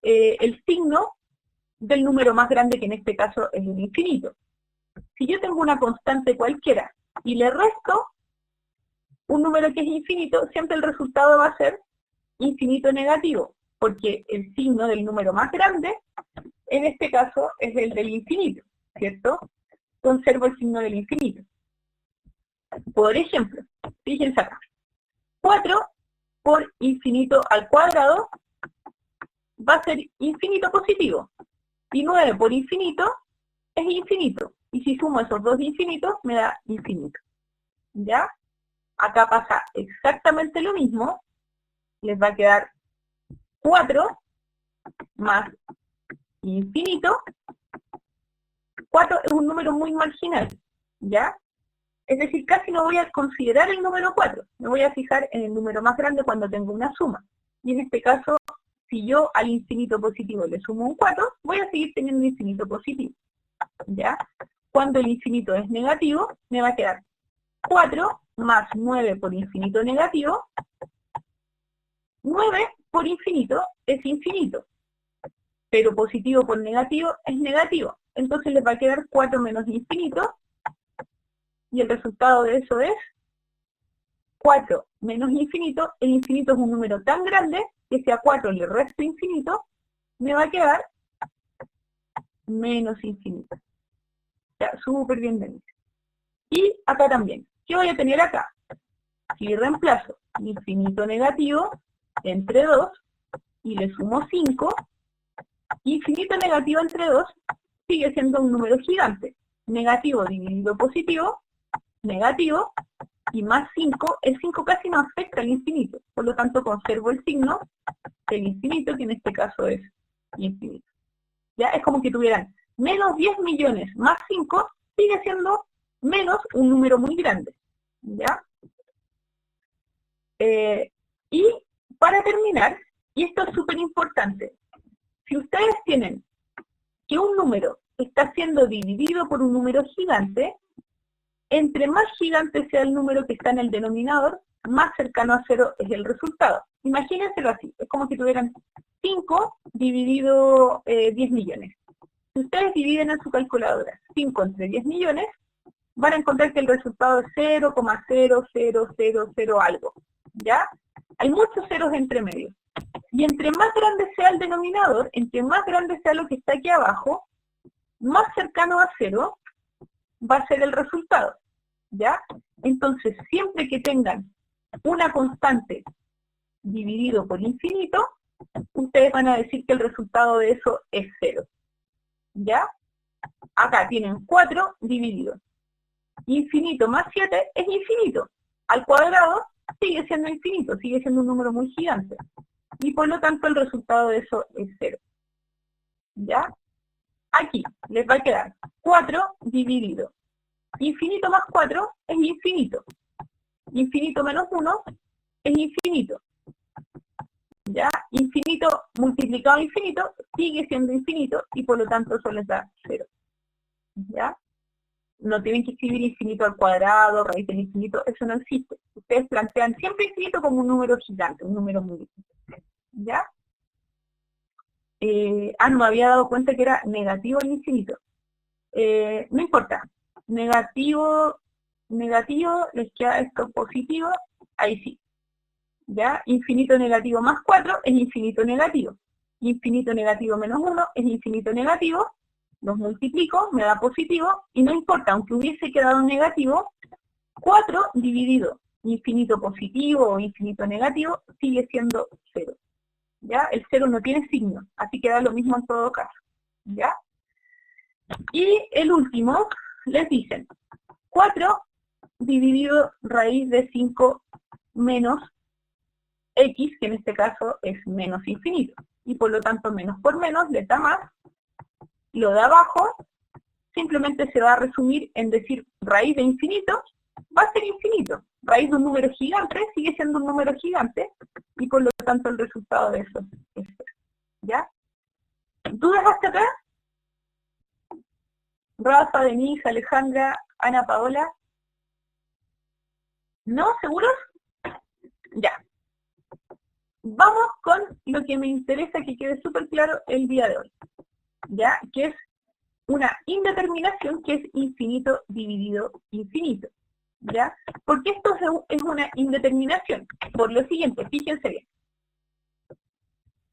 el signo del número más grande, que en este caso es el infinito. Si yo tengo una constante cualquiera y le resto un número que es infinito, siempre el resultado va a ser infinito negativo, porque el signo del número más grande, en este caso, es el del infinito, ¿cierto? Conservo el signo del infinito. Por ejemplo, fíjense acá, 4 por infinito al cuadrado va a ser infinito positivo, y 9 por infinito es infinito, y si sumo esos dos infinitos me da infinito, ¿ya? Acá pasa exactamente lo mismo, les va a quedar 4 más infinito. 4 es un número muy marginal, ¿ya? Es decir, casi no voy a considerar el número 4, me voy a fijar en el número más grande cuando tengo una suma. Y en este caso, si yo al infinito positivo le sumo un 4, voy a seguir teniendo infinito positivo, ¿ya? Cuando el infinito es negativo, me va a quedar 4 más 9 por infinito negativo. 9 por infinito es infinito, pero positivo por negativo es negativo. Entonces les va a quedar 4 menos infinito, y el resultado de eso es 4 menos infinito. El infinito es un número tan grande que si a 4 le resto infinito, me va a quedar menos infinito. Ya, súper bien de mí. Y acá también. ¿Qué voy a tener acá? Si reemplazo infinito negativo entre 2 y le sumo 5, infinito negativo entre 2 sigue siendo un número gigante. Negativo dividido positivo, negativo, y más 5, el 5 casi no afecta al infinito, por lo tanto conservo el signo del infinito, que en este caso es infinito. ¿Ya? Es como que tuvieran menos 10 millones más 5, sigue siendo menos un número muy grande. ¿Ya? Y para terminar, y esto es súper importante, si ustedes tienen que un número está siendo dividido por un número gigante, entre más gigante sea el número que está en el denominador, más cercano a 0 es el resultado. Imagínenselo así, es como si tuvieran 5 dividido 10 millones. Si ustedes dividen en su calculadora 5 entre 10 millones, van a encontrar que el resultado es 0,0000 algo, ¿ya? Hay muchos ceros entre medio. Y entre más grande sea el denominador, entre más grande sea lo que está aquí abajo, más cercano a 0 va a ser el resultado, ¿ya? Entonces, siempre que tengan una constante dividido por infinito, ustedes van a decir que el resultado de eso es 0, ¿ya? Acá tienen 4 dividido. Infinito más 7 es infinito. Al cuadrado sigue siendo infinito, sigue siendo un número muy gigante. Y por lo tanto el resultado de eso es 0. ¿Ya? Aquí les va a quedar 4 dividido. Infinito más 4 es infinito. Infinito menos 1 es infinito. ¿ya? Infinito multiplicado a infinito sigue siendo infinito y por lo tanto eso les da 0, ¿ya? No tienen que escribir infinito al cuadrado, raíz del infinito, eso no existe. Ustedes plantean siempre infinito como un número gigante, un número muy difícil, ¿ya? No me había dado cuenta que era negativo el infinito. No importa, negativo, les queda esto positivo, ahí sí. ¿Ya? Infinito negativo más 4 es infinito negativo. Infinito negativo menos 1 es infinito negativo. Los multiplico, me da positivo, y no importa, aunque hubiese quedado negativo, 4 dividido infinito positivo o infinito negativo sigue siendo 0. ¿Ya? El 0 no tiene signo, así que da lo mismo en todo caso. ¿Ya? Y el último, les dicen 4 dividido raíz de 5 menos x, que en este caso es menos infinito. Y por lo tanto, menos por menos les da más. Lo de abajo simplemente se va a resumir en decir raíz de infinito va a ser infinito. Raíz de un número gigante sigue siendo un número gigante y por lo tanto el resultado de eso es 0. ¿Ya? ¿Dudas hasta acá? Rafa, Denise, Alejandra, Ana Paola. ¿No? ¿Seguros? Ya. Vamos con lo que me interesa que quede súper claro el día de hoy, ¿ya? Que es una indeterminación que es infinito dividido infinito, ¿ya? Porque esto es una indeterminación, por lo siguiente, fíjense bien.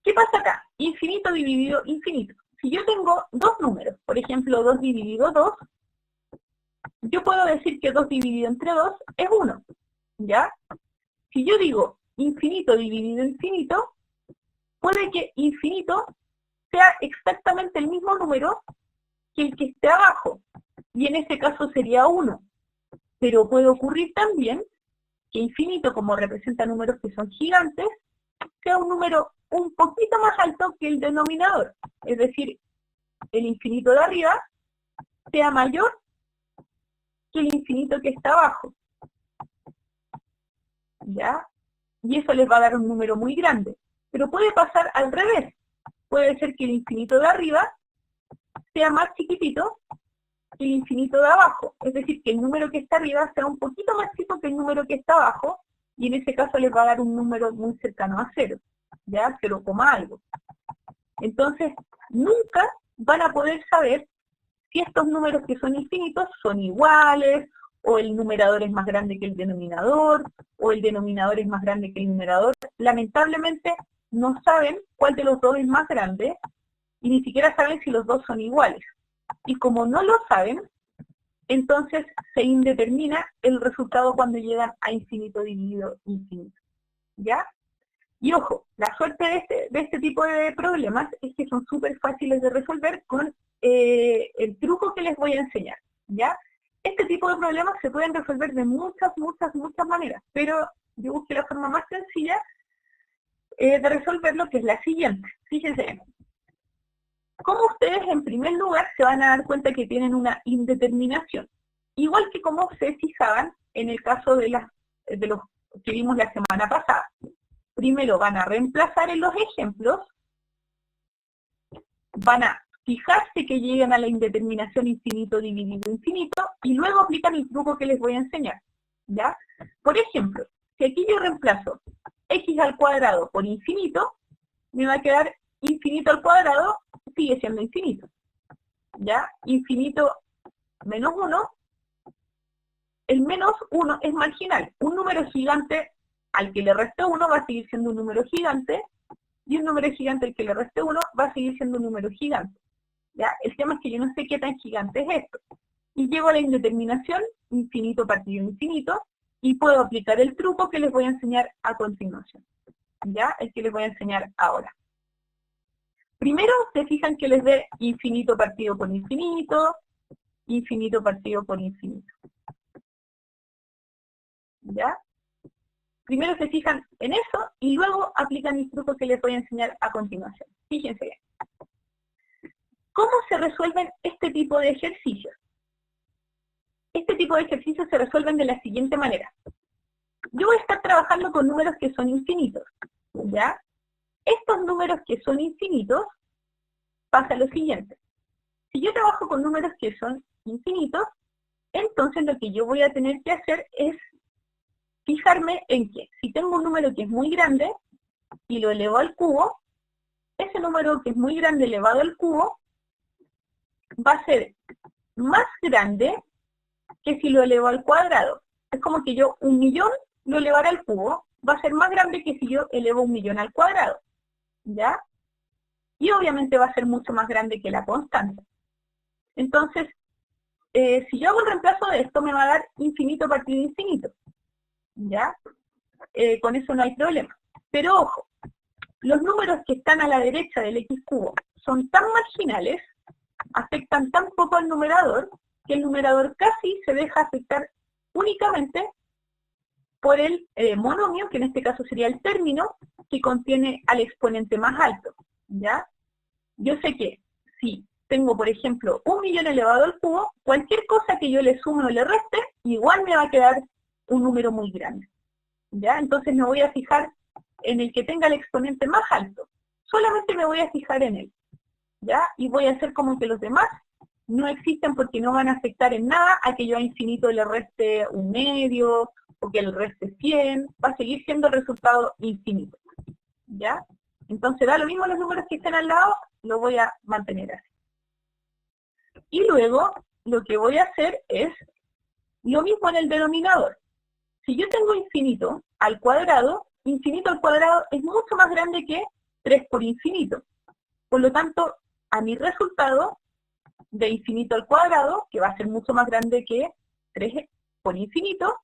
¿Qué pasa acá? Infinito dividido infinito. Si yo tengo dos números, por ejemplo, 2 dividido 2, yo puedo decir que 2 dividido entre 2 es 1, ¿ya? Si yo digo infinito dividido infinito, puede que infinito sea exactamente el mismo número que el que esté abajo, y en ese caso sería 1. Pero puede ocurrir también que infinito, como representa números que son gigantes, sea un número un poquito más alto que el denominador. Es decir, el infinito de arriba sea mayor que el infinito que está abajo. ¿Ya? Y eso les va a dar un número muy grande. Pero puede pasar al revés. Puede ser que el infinito de arriba sea más chiquitito que el infinito de abajo. Es decir, que el número que está arriba sea un poquito más chico que el número que está abajo, y en ese caso les va a dar un número muy cercano a 0, ¿ya? 0, algo. Entonces, nunca van a poder saber si estos números que son infinitos son iguales, o el numerador es más grande que el denominador, o el denominador es más grande que el numerador. Lamentablemente, no saben cuál de los dos es más grande, y ni siquiera saben si los dos son iguales. Y como no lo saben, entonces se indetermina el resultado cuando llegan a infinito dividido infinito. ¿Ya? Y ojo, la suerte de este tipo de problemas es que son súper fáciles de resolver con el truco que les voy a enseñar. ¿Ya? Este tipo de problemas se pueden resolver de muchas maneras, pero yo busqué la forma más sencilla de resolverlo, que es la siguiente. Fíjense. ¿Cómo ustedes en primer lugar se van a dar cuenta que tienen una indeterminación? Igual que como se fijaban en el caso de los que vimos la semana pasada. Primero van a reemplazar en los ejemplos, van a fijarse que lleguen a la indeterminación infinito dividido infinito, y luego aplican el truco que les voy a enseñar. ¿Ya? Por ejemplo, si aquí yo reemplazo x al cuadrado por infinito, me va a quedar infinito al cuadrado, sigue siendo infinito. ¿Ya? Infinito menos 1, el menos 1 es marginal. Un número gigante al que le reste 1 va a seguir siendo un número gigante, y un número gigante al que le reste 1 va a seguir siendo un número gigante. ¿Ya? El tema es que yo no sé qué tan gigante es esto. Y llego a la indeterminación, infinito partido infinito, y puedo aplicar el truco que les voy a enseñar a continuación. ¿Ya? El que les voy a enseñar ahora. Primero se fijan que les dé infinito partido por infinito, infinito partido por infinito. ¿Ya? Primero se fijan en eso y luego aplican el truco que les voy a enseñar a continuación. Fíjense bien. ¿Cómo se resuelven este tipo de ejercicios? Este tipo de ejercicios se resuelven de la siguiente manera. Yo voy a estar trabajando con números que son infinitos, ¿ya? estos números que son infinitos, pasa lo siguiente. Si yo trabajo con números que son infinitos, entonces lo que yo voy a tener que hacer es fijarme en que si tengo un número que es muy grande y lo elevo al cubo, ese número que es muy grande elevado al cubo va a ser más grande que si lo elevo al cuadrado. Es como que yo 1.000.000 lo elevara al cubo, va a ser más grande que si yo elevo 1.000.000 al cuadrado, ¿ya? Y obviamente va a ser mucho más grande que la constante. Entonces, si yo hago el reemplazo de esto, me va a dar infinito partido de infinito, ¿ya? Con eso no hay problema. Pero ojo, los números que están a la derecha del x cubo son tan marginales, afectan tan poco al numerador, que el numerador casi se deja afectar únicamente por el monomio, que en este caso sería el término, que contiene al exponente más alto, ¿ya? Yo sé que si tengo, por ejemplo, 1.000.000 elevado al cubo, cualquier cosa que yo le sume o le reste, igual me va a quedar un número muy grande, ¿ya? Entonces me voy a fijar en el que tenga el exponente más alto. Solamente me voy a fijar en él, ¿ya? Y voy a hacer como que los demás no existen porque no van a afectar en nada a que yo a infinito le reste 1/2 o que le reste 100, va a seguir siendo el resultado infinito, ¿ya? Entonces da lo mismo los números que estén al lado, lo voy a mantener así. Y luego lo que voy a hacer es lo mismo en el denominador. Si yo tengo infinito al cuadrado es mucho más grande que 3 por infinito. Por lo tanto, a mi resultado de infinito al cuadrado, que va a ser mucho más grande que 3 por infinito,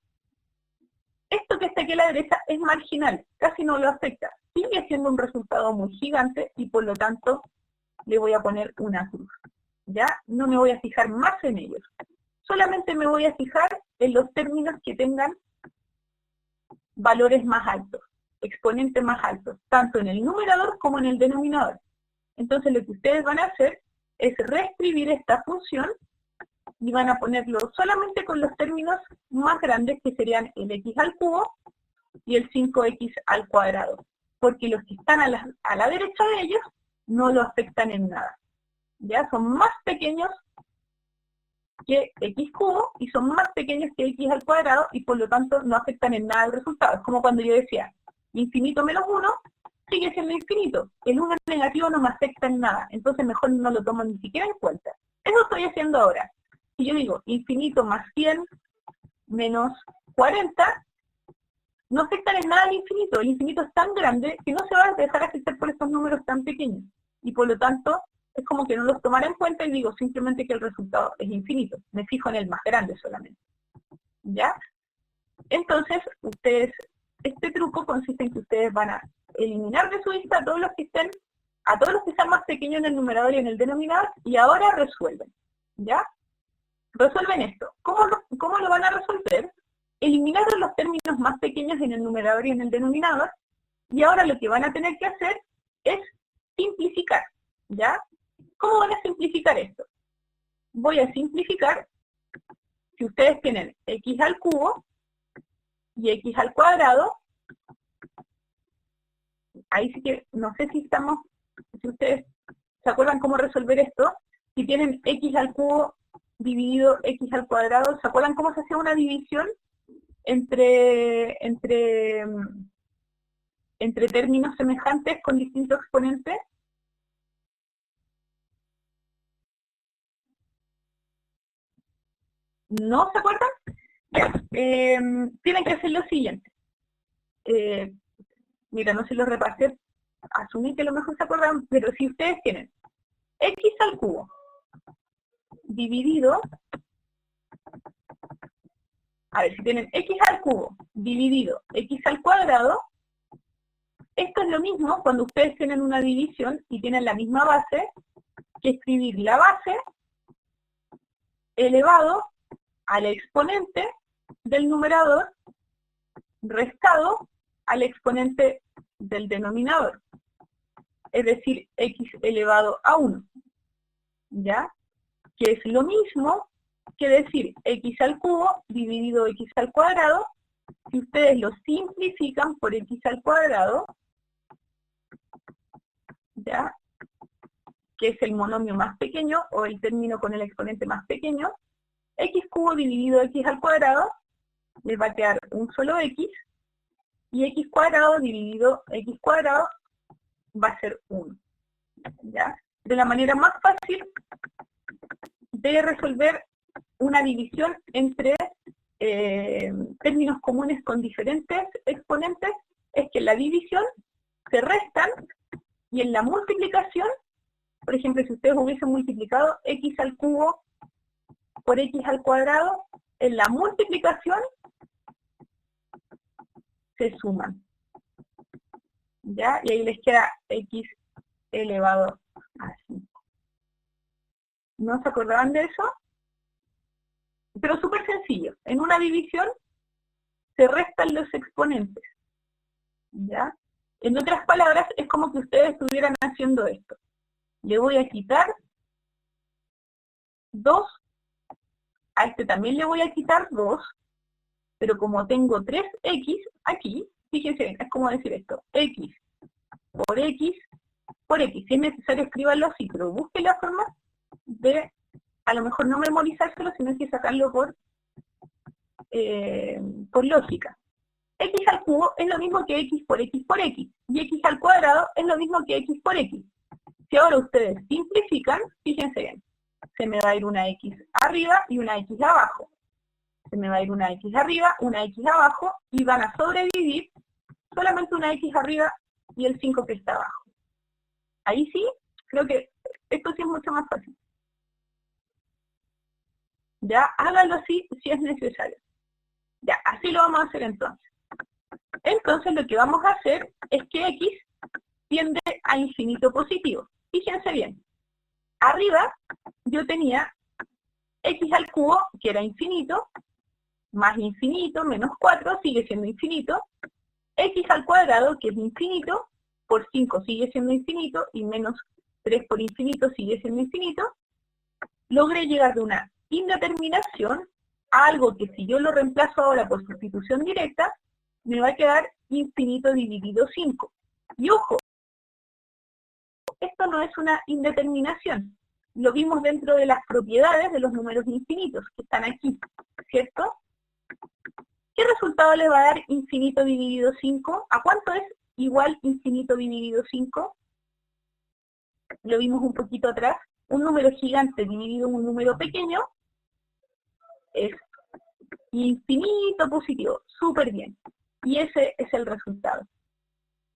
esto que está aquí a la derecha es marginal, casi no lo afecta. Sigue siendo un resultado muy gigante y por lo tanto le voy a poner una cruz. ¿Ya? No me voy a fijar más en ellos. Solamente me voy a fijar en los términos que tengan valores más altos, exponentes más altos, tanto en el numerador como en el denominador. Entonces lo que ustedes van a hacer es reescribir esta función y van a ponerlo solamente con los términos más grandes, que serían el x al cubo y el 5x al cuadrado, porque los que están a la derecha de ellos no lo afectan en nada. ¿Ya? Son más pequeños que x cubo y son más pequeños que x al cuadrado y por lo tanto no afectan en nada el resultado. Es como cuando yo decía, infinito menos 1 sigue siendo infinito. El 1 negativo no me afecta en nada, entonces mejor no lo tomo ni siquiera en cuenta. Eso estoy haciendo ahora. Si yo digo infinito más 100 menos 40, no afectan en nada al infinito. El infinito es tan grande que no se va a dejar afectar por estos números tan pequeños. Y por lo tanto, es como que no los tomara en cuenta y digo simplemente que el resultado es infinito. Me fijo en el más grande solamente. ¿Ya? Entonces, este truco consiste en que ustedes van a eliminar de su lista a todos los que estén, a todos los que sean más pequeños en el numerador y en el denominador, y ahora resuelven. ¿Ya? Resuelven esto. ¿Cómo lo van a resolver? Eliminaron los términos más pequeños en el numerador y en el denominador, y ahora lo que van a tener que hacer es simplificar, ¿ya? ¿Cómo van a simplificar esto? Voy a simplificar, si ustedes tienen x al cubo y x al cuadrado, ahí sí que, no sé si ustedes se acuerdan cómo resolver esto, si tienen x al cubo dividido x al cuadrado, ¿se acuerdan cómo se hacía una división entre términos semejantes con distintos exponentes? ¿No se acuerdan? Ya, tienen que hacer lo siguiente. Mira, no se lo repasé, asumí que a lo mejor se acuerdan, pero si ustedes tienen x al cubo dividido, a ver, si tienen x al cubo dividido x al cuadrado, esto es lo mismo cuando ustedes tienen una división y tienen la misma base, que escribir la base elevado al exponente del numerador restado al exponente del denominador, es decir, x elevado a 1, ¿ya? Que es lo mismo que decir x al cubo dividido x al cuadrado. Si ustedes lo simplifican por x al cuadrado, ¿ya? Que es el monomio más pequeño, o el término con el exponente más pequeño, x cubo dividido x al cuadrado, les va a quedar un solo x, y x cuadrado dividido x cuadrado va a ser 1. ¿Ya? De la manera más fácil de resolver una división entre términos comunes con diferentes exponentes es que en la división se restan y en la multiplicación, por ejemplo, si ustedes hubiesen multiplicado x al cubo por x al cuadrado, en la multiplicación se suman. ¿Ya? Y ahí les queda x elevado a 5. ¿No se acordaban de eso? Pero súper sencillo. En una división se restan los exponentes. ¿Ya? En otras palabras, es como que ustedes estuvieran haciendo esto. Le voy a quitar 2, a este también le voy a quitar 2, pero como tengo 3x aquí, fíjense bien, es como decir esto, x por x por x. Si es necesario, escríbanlo así, pero busquen la forma de, a lo mejor no memorizárselo, sino que sacarlo por lógica. X al cubo es lo mismo que x por x por x, y x al cuadrado es lo mismo que x por x. Si ahora ustedes simplifican, fíjense bien, se me va a ir una x arriba y una x abajo. Se me va a ir una x arriba, una x abajo, y van a sobrevivir solamente una x arriba y el 5 que está abajo. Ahí sí, creo que esto sí es mucho más fácil. Ya, háganlo así si es necesario. Ya, así lo vamos a hacer entonces. Entonces lo que vamos a hacer es que x tiende a infinito positivo. Fíjense bien. Arriba yo tenía x al cubo, que era infinito, más infinito, menos 4, sigue siendo infinito. X al cuadrado, que es infinito, por 5 sigue siendo infinito, y menos 3 por infinito sigue siendo infinito. Logré llegar de una indeterminación a algo que si yo lo reemplazo ahora por sustitución directa, me va a quedar infinito dividido 5. Y ojo, esto no es una indeterminación. Lo vimos dentro de las propiedades de los números infinitos, que están aquí, ¿cierto? ¿Qué resultado le va a dar infinito dividido 5? ¿A cuánto es igual infinito dividido 5? Lo vimos un poquito atrás. Un número gigante dividido en un número pequeño es infinito positivo. Súper bien. Y ese es el resultado.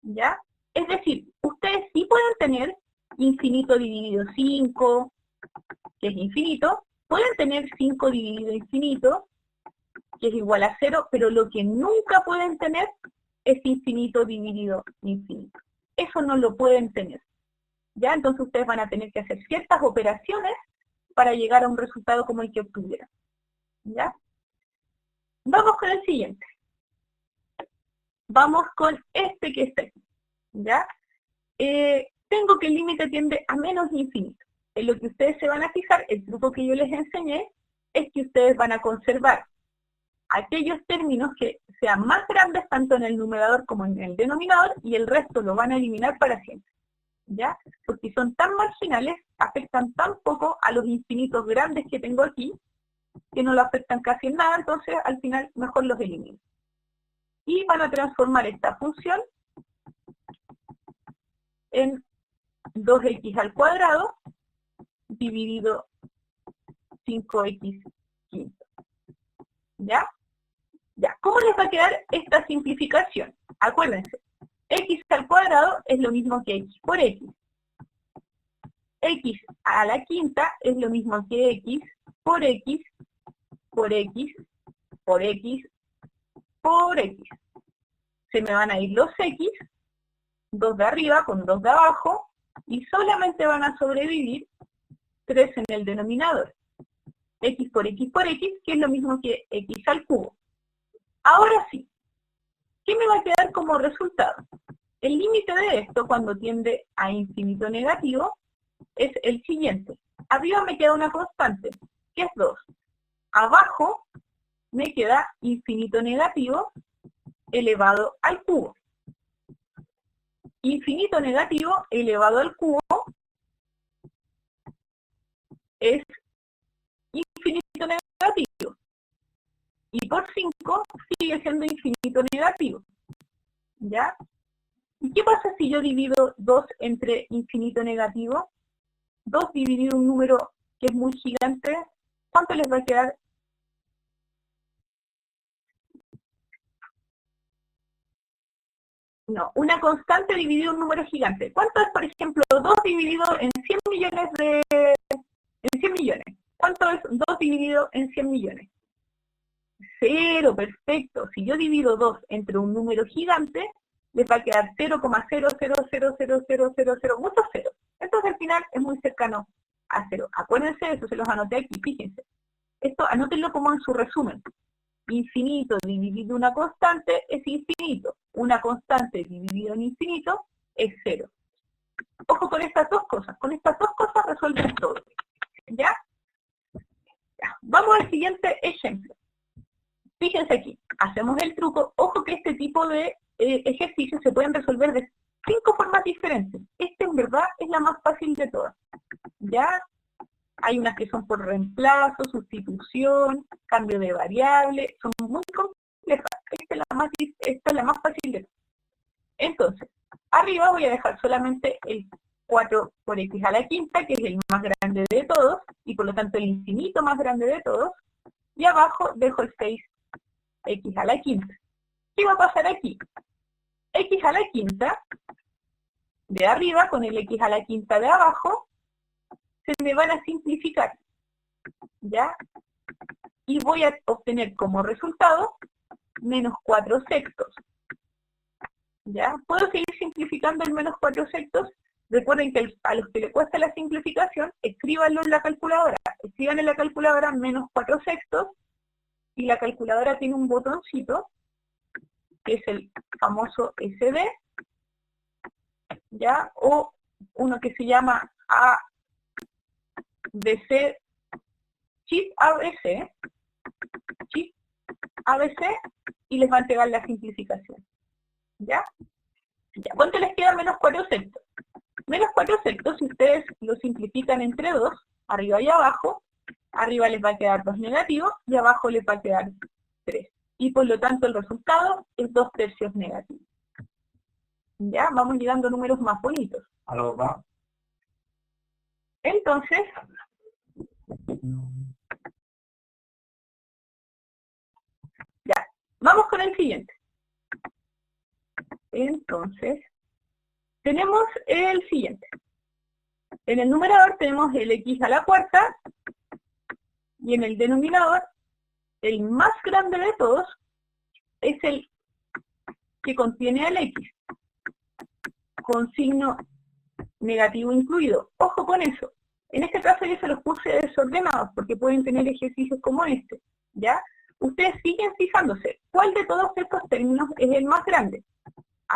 ¿Ya? Es decir, ustedes sí pueden tener infinito dividido 5, que es infinito. Pueden tener 5 dividido infinito, que es igual a 0, pero lo que nunca pueden tener es infinito dividido infinito. Eso no lo pueden tener. ¿Ya? Entonces ustedes van a tener que hacer ciertas operaciones para llegar a un resultado como el que obtuvieron. ¿Ya? Vamos con el siguiente. Vamos con este que está aquí. ¿Ya? Tengo que el límite tiende a menos infinito. En lo que ustedes se van a fijar, el truco que yo les enseñé, es que ustedes van a conservar aquellos términos que sean más grandes tanto en el numerador como en el denominador, y el resto lo van a eliminar para siempre. ¿Ya? Porque son tan marginales, afectan tan poco a los infinitos grandes que tengo aquí, que no lo afectan casi en nada, entonces al final mejor los elimino. Y van a transformar esta función en 2x al cuadrado dividido 5x quinto. ¿Ya? Ya, ¿cómo les va a quedar esta simplificación? Acuérdense, x al cuadrado es lo mismo que x por x. X a la quinta es lo mismo que x por x por x por x por x. Se me van a ir los x, 2 de arriba con 2 de abajo, y solamente van a sobrevivir 3 en el denominador. X por x por x, que es lo mismo que x al cubo. Ahora sí, ¿qué me va a quedar como resultado? El límite de esto, cuando tiende a infinito negativo, es el siguiente. Arriba me queda una constante, que es 2. Abajo me queda infinito negativo elevado al cubo. infinito negativo elevado al cubo es infinito negativo. Y por 5 sigue siendo infinito negativo. ¿Ya? ¿Y qué pasa si yo divido 2 entre infinito negativo? 2 dividido un número que es muy gigante, ¿cuánto les va a quedar? No, una constante dividido un número gigante. ¿Cuánto es, por ejemplo, 2 dividido en 100 millones en 100 millones? ¿Cuánto es 2 dividido en 100 millones? 0, perfecto. Si yo divido 2 entre un número gigante, les va a quedar 0,0000000, muchos ceros. Entonces al final es muy cercano a 0. Acuérdense de eso, se los anoté aquí, fíjense. Esto anótenlo como en su resumen. Infinito dividido una constante es infinito. Una constante dividido en infinito es 0. Ojo con estas dos cosas. Con estas dos cosas resuelven todo. ¿Ya? Ya. Vamos al siguiente ejemplo. Fíjense aquí, hacemos el truco. Ojo que este tipo de ejercicios se pueden resolver de 5 formas diferentes. Este en verdad es la más fácil de todas. ¿Ya? Hay unas que son por reemplazo, sustitución, cambio de variable, son muy complejas. Esta es la más fácil de todas. Entonces, arriba voy a dejar solamente el 4 por x a la quinta, que es el más grande de todos, y por lo tanto el infinito más grande de todos, y abajo dejo el 6x a la quinta. ¿Qué va a pasar aquí? X a la quinta de arriba con el x a la quinta de abajo se me van a simplificar, ¿ya? Y voy a obtener como resultado menos 4 sextos, ¿ya? ¿Puedo seguir simplificando el menos 4 sextos? Recuerden que a los que le cuesta la simplificación, escríbanlo en la calculadora. Escriban en la calculadora menos 4 sextos, y la calculadora tiene un botoncito, que es el famoso SD, ¿ya? O uno que se llama ABC, Shift ABC, y les va a entregar la simplificación, ¿ya? ¿Cuánto les queda menos 4 sextos? Menos 4 sextos, si ustedes lo simplifican entre 2, arriba y abajo, arriba les va a quedar 2 negativos, y abajo les va a quedar 3. Y por lo tanto el resultado es 2 tercios negativos. Ya, vamos llegando a números más bonitos. ¿Algo va? Entonces, ya, vamos con el siguiente. Entonces, tenemos el siguiente. En el numerador tenemos el x a la cuarta, y en el denominador, el más grande de todos es el que contiene el x, con signo negativo incluido. Ojo con eso. En este caso yo se los puse desordenados, porque pueden tener ejercicios como este, ¿ya? Ustedes siguen fijándose, ¿cuál de todos estos términos es el más grande?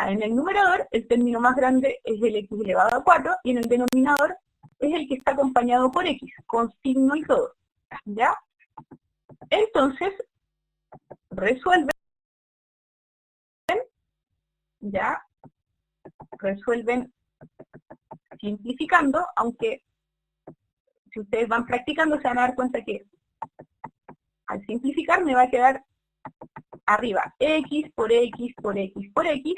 En el numerador, el término más grande es el x elevado a 4, y en el denominador es el que está acompañado por x, con signo y todo, ¿ya? Entonces, resuelven, ¿ya? Resuelven simplificando, aunque si ustedes van practicando se van a dar cuenta que al simplificar me va a quedar arriba x por x por x por x,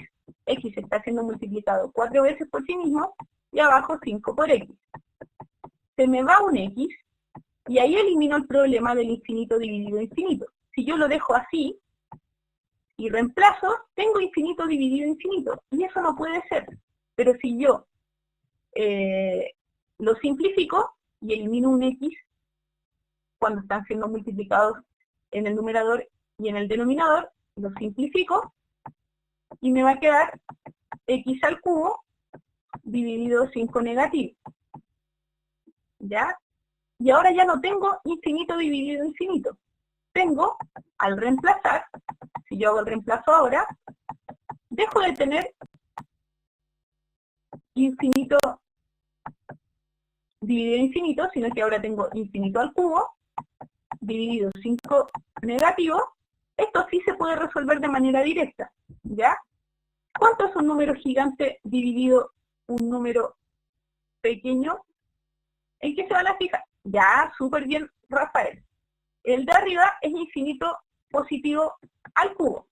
x está siendo multiplicado 4 veces por sí mismo, y abajo 5 por x. Se me va un x, y ahí elimino el problema del infinito dividido infinito. Si yo lo dejo así, y reemplazo, tengo infinito dividido infinito, y eso no puede ser. Pero si yo lo simplifico, y elimino un x, cuando están siendo multiplicados en el numerador y en el denominador, lo simplifico, y me va a quedar x al cubo dividido 5 negativo. ¿Ya? Y ahora ya no tengo infinito dividido infinito. Tengo, al reemplazar, si yo hago el reemplazo ahora, dejo de tener infinito dividido infinito, sino que ahora tengo infinito al cubo dividido 5 negativo. Esto sí se puede resolver de manera directa, ¿ya? ¿Cuánto es un número gigante dividido un número pequeño? ¿En qué se van a fijar? Ya, súper bien, Rafael. El de arriba es infinito positivo al cubo.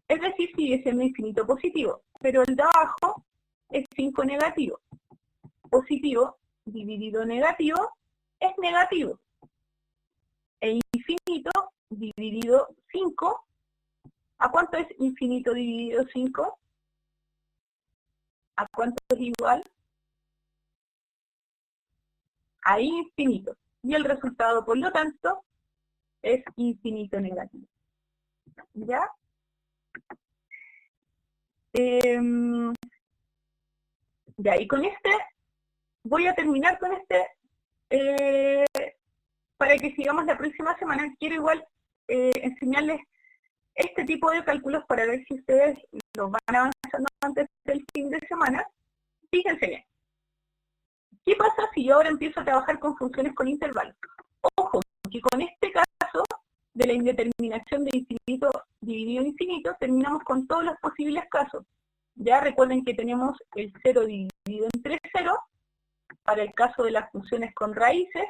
Es decir, sigue siendo infinito positivo. Pero el de abajo es 5 negativo. Positivo dividido negativo es negativo. E infinito dividido 5, ¿a cuánto es infinito dividido 5? ¿A cuánto es igual? A infinito. Y el resultado, por lo tanto, es infinito negativo. ¿Ya? Ya, y con este, voy a terminar con este, para que sigamos la próxima semana. Quiero igual enseñarles este tipo de cálculos para ver si ustedes los van avanzando antes del fin de semana. Fíjense bien. ¿Qué pasa si yo ahora empiezo a trabajar con funciones con intervalos? Ojo, que con este caso de la indeterminación de infinito dividido infinito, terminamos con todos los posibles casos. Ya recuerden que tenemos el 0 dividido entre 0, para el caso de las funciones con raíces,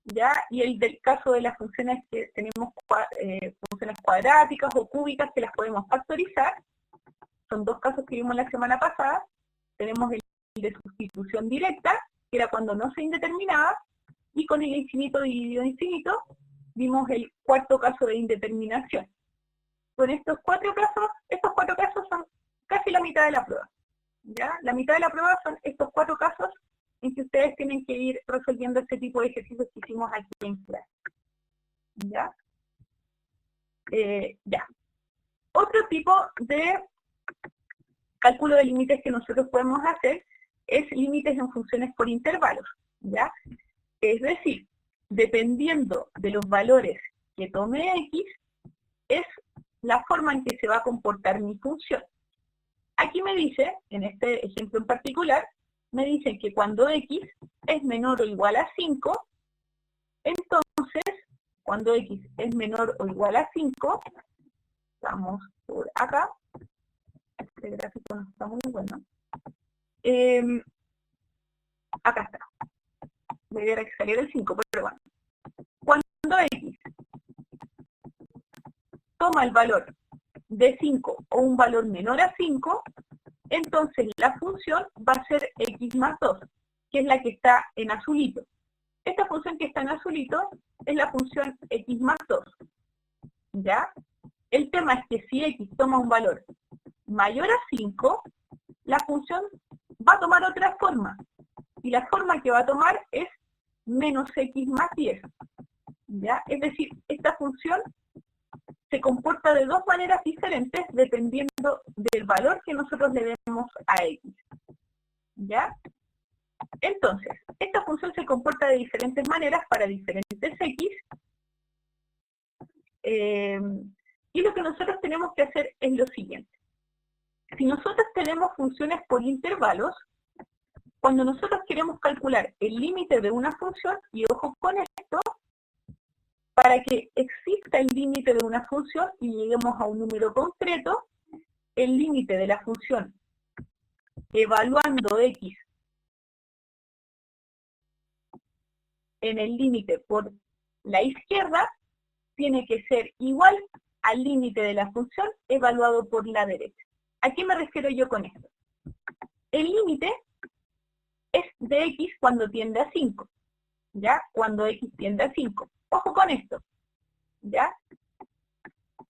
¿ya? Y el del caso de las funciones que tenemos funciones cuadráticas o cúbicas que las podemos factorizar. Son dos casos que vimos la semana pasada. Tenemos el de sustitución directa, que era cuando no se indeterminaba, y con el infinito dividido infinito vimos el cuarto caso de indeterminación. Con estos cuatro casos son casi la mitad de la prueba. ¿Ya? La mitad de la prueba son estos 4 casos en que ustedes tienen que ir resolviendo este tipo de ejercicios que hicimos aquí en clase. ¿Ya? Ya. Otro tipo de cálculo de límites que nosotros podemos hacer es límites en funciones por intervalos. ¿Ya? Es decir, dependiendo de los valores que tome X, es la forma en que se va a comportar mi función. Aquí me dice, en este ejemplo en particular, me dicen que cuando X es menor o igual a 5, entonces, cuando X es menor o igual a 5, vamos por acá, este gráfico no está muy bueno, acá está, debería que saliera el 5, pero bueno, cuando X toma el valor de 5 o un valor menor a 5, entonces la función va a ser X más 2, que es la que está en azulito. Esta función que está en azulito es la función X más 2. ¿Ya? El tema es que si X toma un valor mayor a 5, la función va a tomar otra forma. Y la forma que va a tomar es menos X más 10. ¿Ya? Es decir, esta función se comporta de dos maneras diferentes dependiendo del valor que nosotros le demos a X. ¿Ya? Entonces, esta función se comporta de diferentes maneras para diferentes X. Y lo que nosotros tenemos que hacer es lo siguiente. Si nosotros tenemos funciones por intervalos, cuando nosotros queremos calcular el límite de una función, y ojo con esto, para que exista el límite de una función y lleguemos a un número concreto, el límite de la función evaluando X en el límite por la izquierda tiene que ser igual al límite de la función evaluado por la derecha. ¿A qué me refiero yo con esto? El límite es de X cuando tiende a 5, ¿ya? Cuando X tiende a 5. Ojo con esto, ¿ya?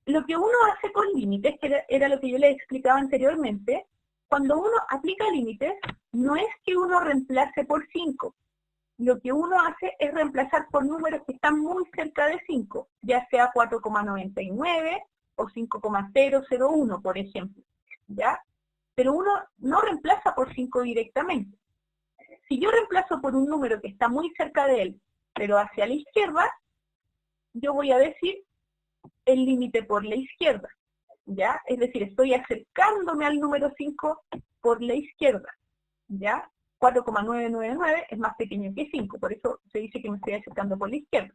Lo que uno hace con límites, que era lo que yo les explicaba anteriormente, cuando uno aplica límites, no es que uno reemplace por 5. Lo que uno hace es reemplazar por números que están muy cerca de 5, ya sea 4,99 o 5,001, por ejemplo, ¿ya? Pero uno no reemplaza por 5 directamente. Si yo reemplazo por un número que está muy cerca de él, pero hacia la izquierda, yo voy a decir el límite por la izquierda, ¿ya? Es decir, estoy acercándome al número 5 por la izquierda, ¿ya? 4,999 es más pequeño que 5, por eso se dice que me estoy acercando por la izquierda.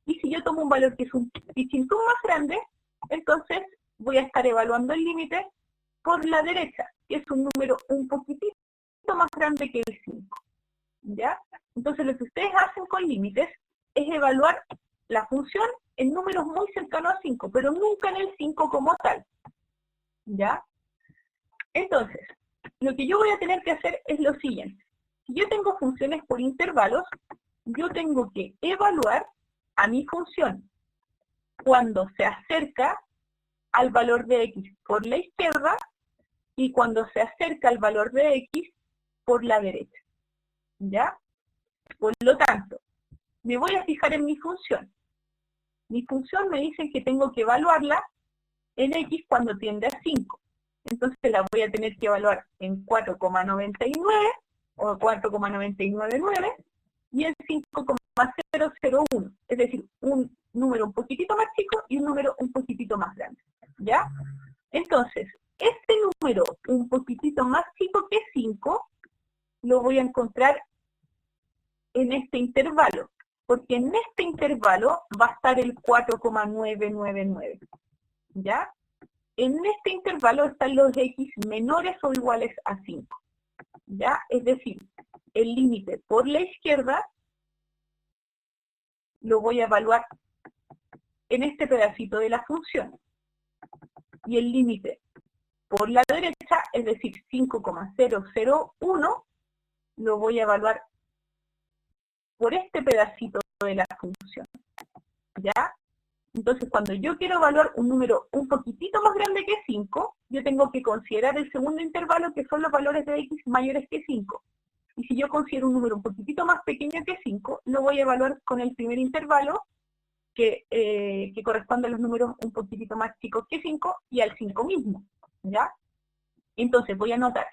Y si yo tomo un valor que es un pichín más grande, entonces voy a estar evaluando el límite por la derecha, que es un número un poquitito más grande que el 5. ¿Ya? Entonces lo que ustedes hacen con límites es evaluar la función en números muy cercanos a 5, pero nunca en el 5 como tal. ¿Ya? Entonces, lo que yo voy a tener que hacer es lo siguiente. Si yo tengo funciones por intervalos, yo tengo que evaluar a mi función cuando se acerca al valor de x por la izquierda y cuando se acerca al valor de x por la derecha. ¿Ya? Por lo tanto, me voy a fijar en mi función. Mi función me dice que tengo que evaluarla en x cuando tiende a 5. Entonces la voy a tener que evaluar en 4,99 o 4,999 y en 5,001. Es decir, un número un poquitito más chico y un número un poquitito más grande. ¿Ya? Entonces, este número un poquitito más chico que 5 lo voy a encontrar en este intervalo, porque en este intervalo va a estar el 4,999. ¿Ya? En este intervalo están los x menores o iguales a 5. ¿Ya? Es decir, el límite por la izquierda lo voy a evaluar en este pedacito de la función. Y el límite por la derecha, es decir, 5,001, lo voy a evaluar por este pedacito de la función. ¿Ya? Entonces, cuando yo quiero evaluar un número un poquitito más grande que 5, yo tengo que considerar el segundo intervalo, que son los valores de x mayores que 5. Y si yo considero un número un poquitito más pequeño que 5, lo voy a evaluar con el primer intervalo, que corresponde a los números un poquitito más chicos que 5, y al 5 mismo. ¿Ya? Entonces, voy a anotar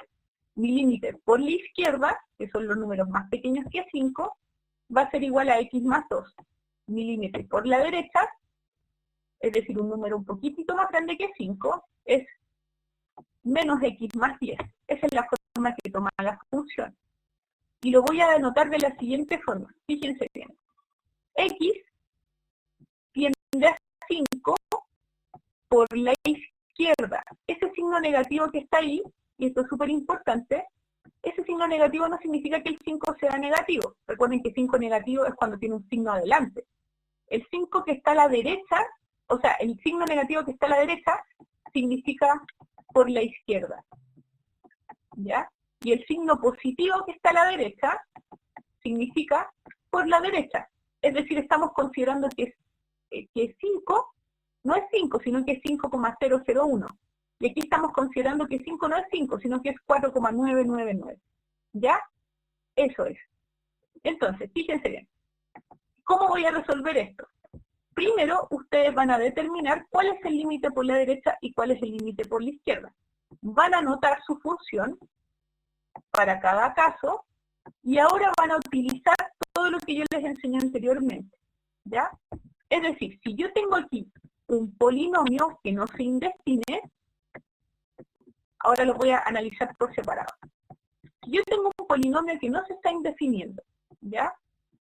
mi límite por la izquierda, que son los números más pequeños que 5, va a ser igual a x más 2. Mi límite por la derecha, es decir, un número un poquitito más grande que 5, es menos x más 10. Esa es la forma que toma la función. Y lo voy a anotar de la siguiente forma. Fíjense bien. X tiende a 5 por la izquierda. Ese signo negativo que está ahí, y esto es súper importante, ese signo negativo no significa que el 5 sea negativo. Recuerden que 5 negativo es cuando tiene un signo adelante. El 5 que está a la derecha, o sea, el signo negativo que está a la derecha, significa por la izquierda. ¿Ya? Y el signo positivo que está a la derecha, significa por la derecha. Es decir, estamos considerando que 5 no es 5, sino que es 5,001. Y aquí estamos considerando que 5 no es 5, sino que es 4,999. ¿Ya? Eso es. Entonces, fíjense bien. ¿Cómo voy a resolver esto? Primero, ustedes van a determinar cuál es el límite por la derecha y cuál es el límite por la izquierda. Van a anotar su función para cada caso y ahora van a utilizar todo lo que yo les enseñé anteriormente. ¿Ya? Es decir, si yo tengo aquí un polinomio que no se indefine, ahora lo voy a analizar por separado. Si yo tengo un polinomio que no se está indefiniendo, ¿ya?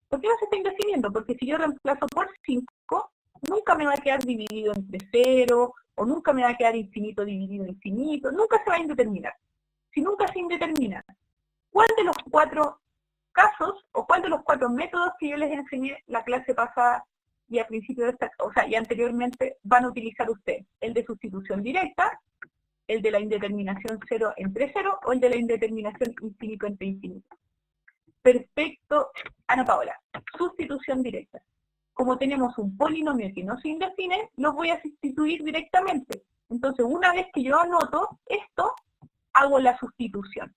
¿Por qué no se está indefiniendo? Porque si yo reemplazo por 5, nunca me va a quedar dividido entre 0, o nunca me va a quedar infinito dividido en infinito, nunca se va a indeterminar. Si nunca se indetermina, ¿cuál de los 4 casos, o cuál de los 4 métodos que yo les enseñé la clase pasada y a principio de esta, o sea, y anteriormente, van a utilizar ustedes? El de sustitución directa, el de la indeterminación 0 entre 0, o el de la indeterminación infinito entre infinito. Perfecto, Ana Paola. Sustitución directa. Como tenemos un polinomio que no se indefine, lo voy a sustituir directamente. Entonces, una vez que yo anoto esto, hago la sustitución.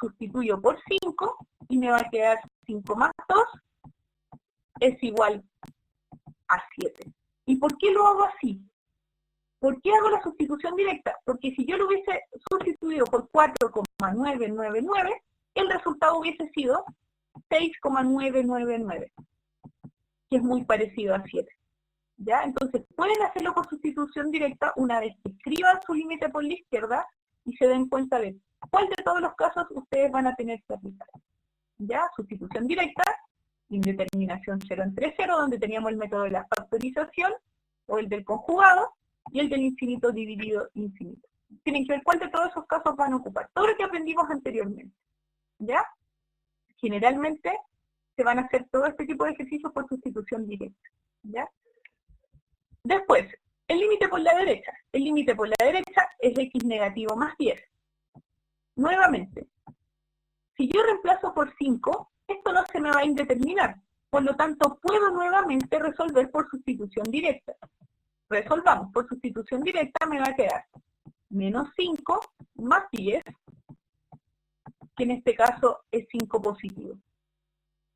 Sustituyo por 5 y me va a quedar 5 más 2 es igual a 7. ¿Y por qué lo hago así? ¿Por qué hago la sustitución directa? Porque si yo lo hubiese sustituido por 4,999, el resultado hubiese sido 6,999, que es muy parecido a 7. ¿Ya? Entonces, pueden hacerlo por sustitución directa una vez que escriban su límite por la izquierda y se den cuenta de cuál de todos los casos ustedes van a tener que aplicar. ¿Ya? Sustitución directa, indeterminación 0 entre 0, donde teníamos el método de la factorización, o el del conjugado, y el del infinito dividido infinito. tienen que ver cuál de todos esos casos van a ocupar. Todo lo que aprendimos anteriormente, ¿ya? Generalmente se van a hacer todo este tipo de ejercicios por sustitución directa, ¿ya? Después, el límite por la derecha. El límite por la derecha es x negativo más 10. Nuevamente, si yo reemplazo por 5, esto no se me va a indeterminar. Por lo tanto, puedo nuevamente resolver por sustitución directa. Resolvamos por sustitución directa, me va a quedar menos 5 más 10, que en este caso es 5 positivo.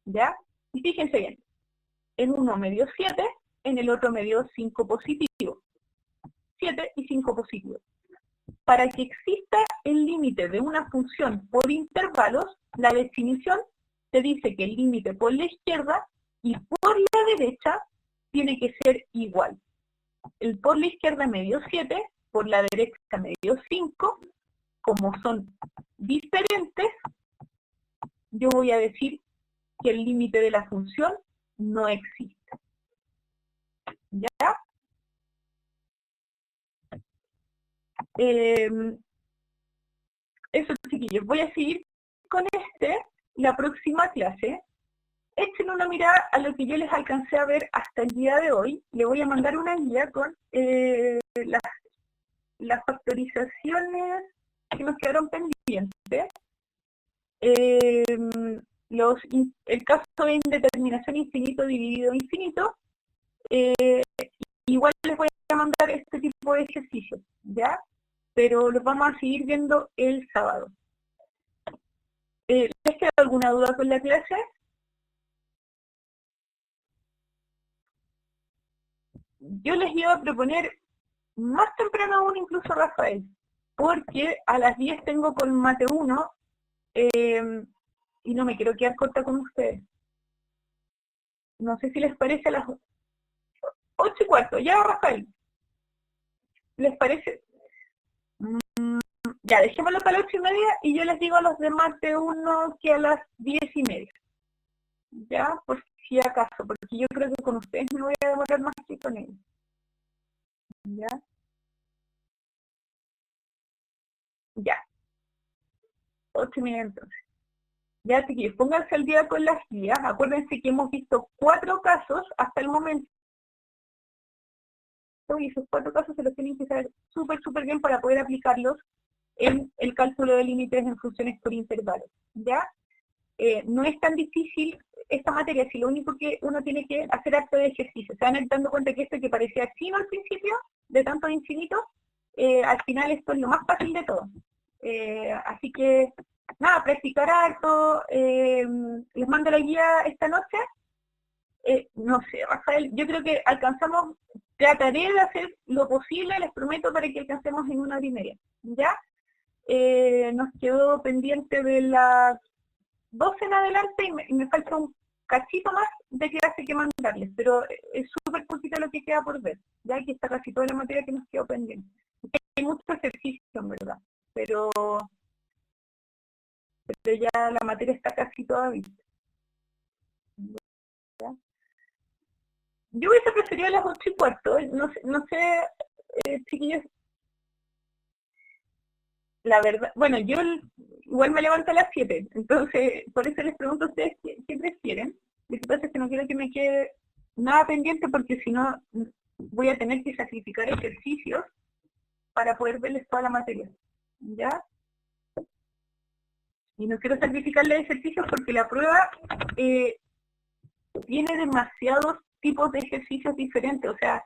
¿Ya? Y fíjense bien, en uno me dio 7, en el otro me dio 5 positivo. 7 y 5 positivo. Para que exista el límite de una función por intervalos, la definición te dice que el límite por la izquierda y por la derecha tiene que ser igual. El por la izquierda me dio 7, por la derecha me dio 5. Como son diferentes, yo voy a decir que el límite de la función no existe. ¿Ya? Eso, chiquillos, voy a seguir con la próxima clase. Echen una mirada a lo que yo les alcancé a ver hasta el día de hoy. Le voy a mandar una guía con las factorizaciones que nos quedaron pendientes. El caso de indeterminación infinito dividido infinito. Igual les voy a mandar este tipo de ejercicios, ¿ya? Pero los vamos a seguir viendo el sábado. ¿Les queda alguna duda con la clase? Yo les iba a proponer más temprano aún incluso Rafael, porque a las 10 tengo con Mate 1 y no me quiero quedar corta con ustedes. No sé si les parece a las 8:15, ya Rafael. ¿Les parece? Ya, dejémoslo para las 8:30 y yo les digo a los demás de uno que a las 10:30. Ya, por si acaso, porque yo creo que con ustedes me voy a demorar más que con ellos. Ya. Ya. 8:30 entonces. Ya, chiquillos, pónganse al día con las guías. Acuérdense que hemos visto 4 casos hasta el momento. Y esos 4 casos se los tienen que saber súper bien para poder aplicarlos en el cálculo de límites en funciones por intervalos. ¿Ya? No es tan difícil esta materia, si lo único que uno tiene que hacer acto de ejercicio. Se van dando cuenta que esto que parecía chino al principio, de tanto infinito, al final esto es lo más fácil de todo. Así que, nada, practicar harto. Les mando la guía esta noche. No sé, Rafael, yo creo que alcanzamos, trataré de hacer lo posible, les prometo, para que alcancemos en 1 hora y media. ¿Ya? Nos quedó pendiente de las 12 en adelante y me falta un cachito más de clase que mandarles, pero es súper poquito lo que queda por ver, ya que está casi toda la materia que nos quedó pendiente. Hay mucho ejercicio, en verdad, pero ya la materia está casi toda vista. ¿Ya? Yo hubiese preferido a las 8:15, no sé, chiquillos, la verdad, bueno, yo igual me levanto a las 7, entonces por eso les pregunto a ustedes qué prefieren. Lo que pasa es que no quiero que me quede nada pendiente porque si no voy a tener que sacrificar ejercicios para poder verles toda la materia, ¿ya? Y no quiero sacrificarles ejercicios porque la prueba tiene demasiados tipos de ejercicios diferentes, o sea,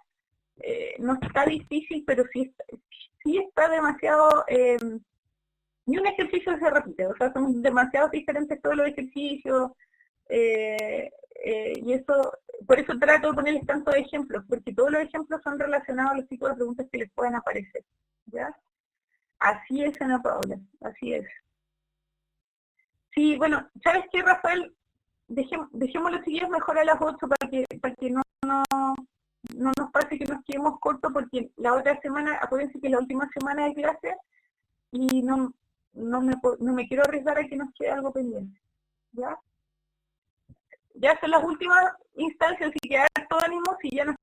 no está difícil, pero sí está demasiado... ni un ejercicio se repite, o sea, son demasiado diferentes todos los ejercicios, y eso, por eso trato de ponerles tantos ejemplos, porque todos los ejemplos son relacionados a los tipos de preguntas que les pueden aparecer, ¿ya? Así es, Ana Paula, así es. Sí, bueno, ¿sabes qué, Rafael? Dejemos los siguientes mejor a las 8 para que no nos pase que nos quedemos cortos, porque la otra semana, acuérdense que la última semana de clase, y no me quiero arriesgar a que nos quede algo pendiente, ¿ya? Ya son las últimas instancias, así que harto ánimo, si ya nos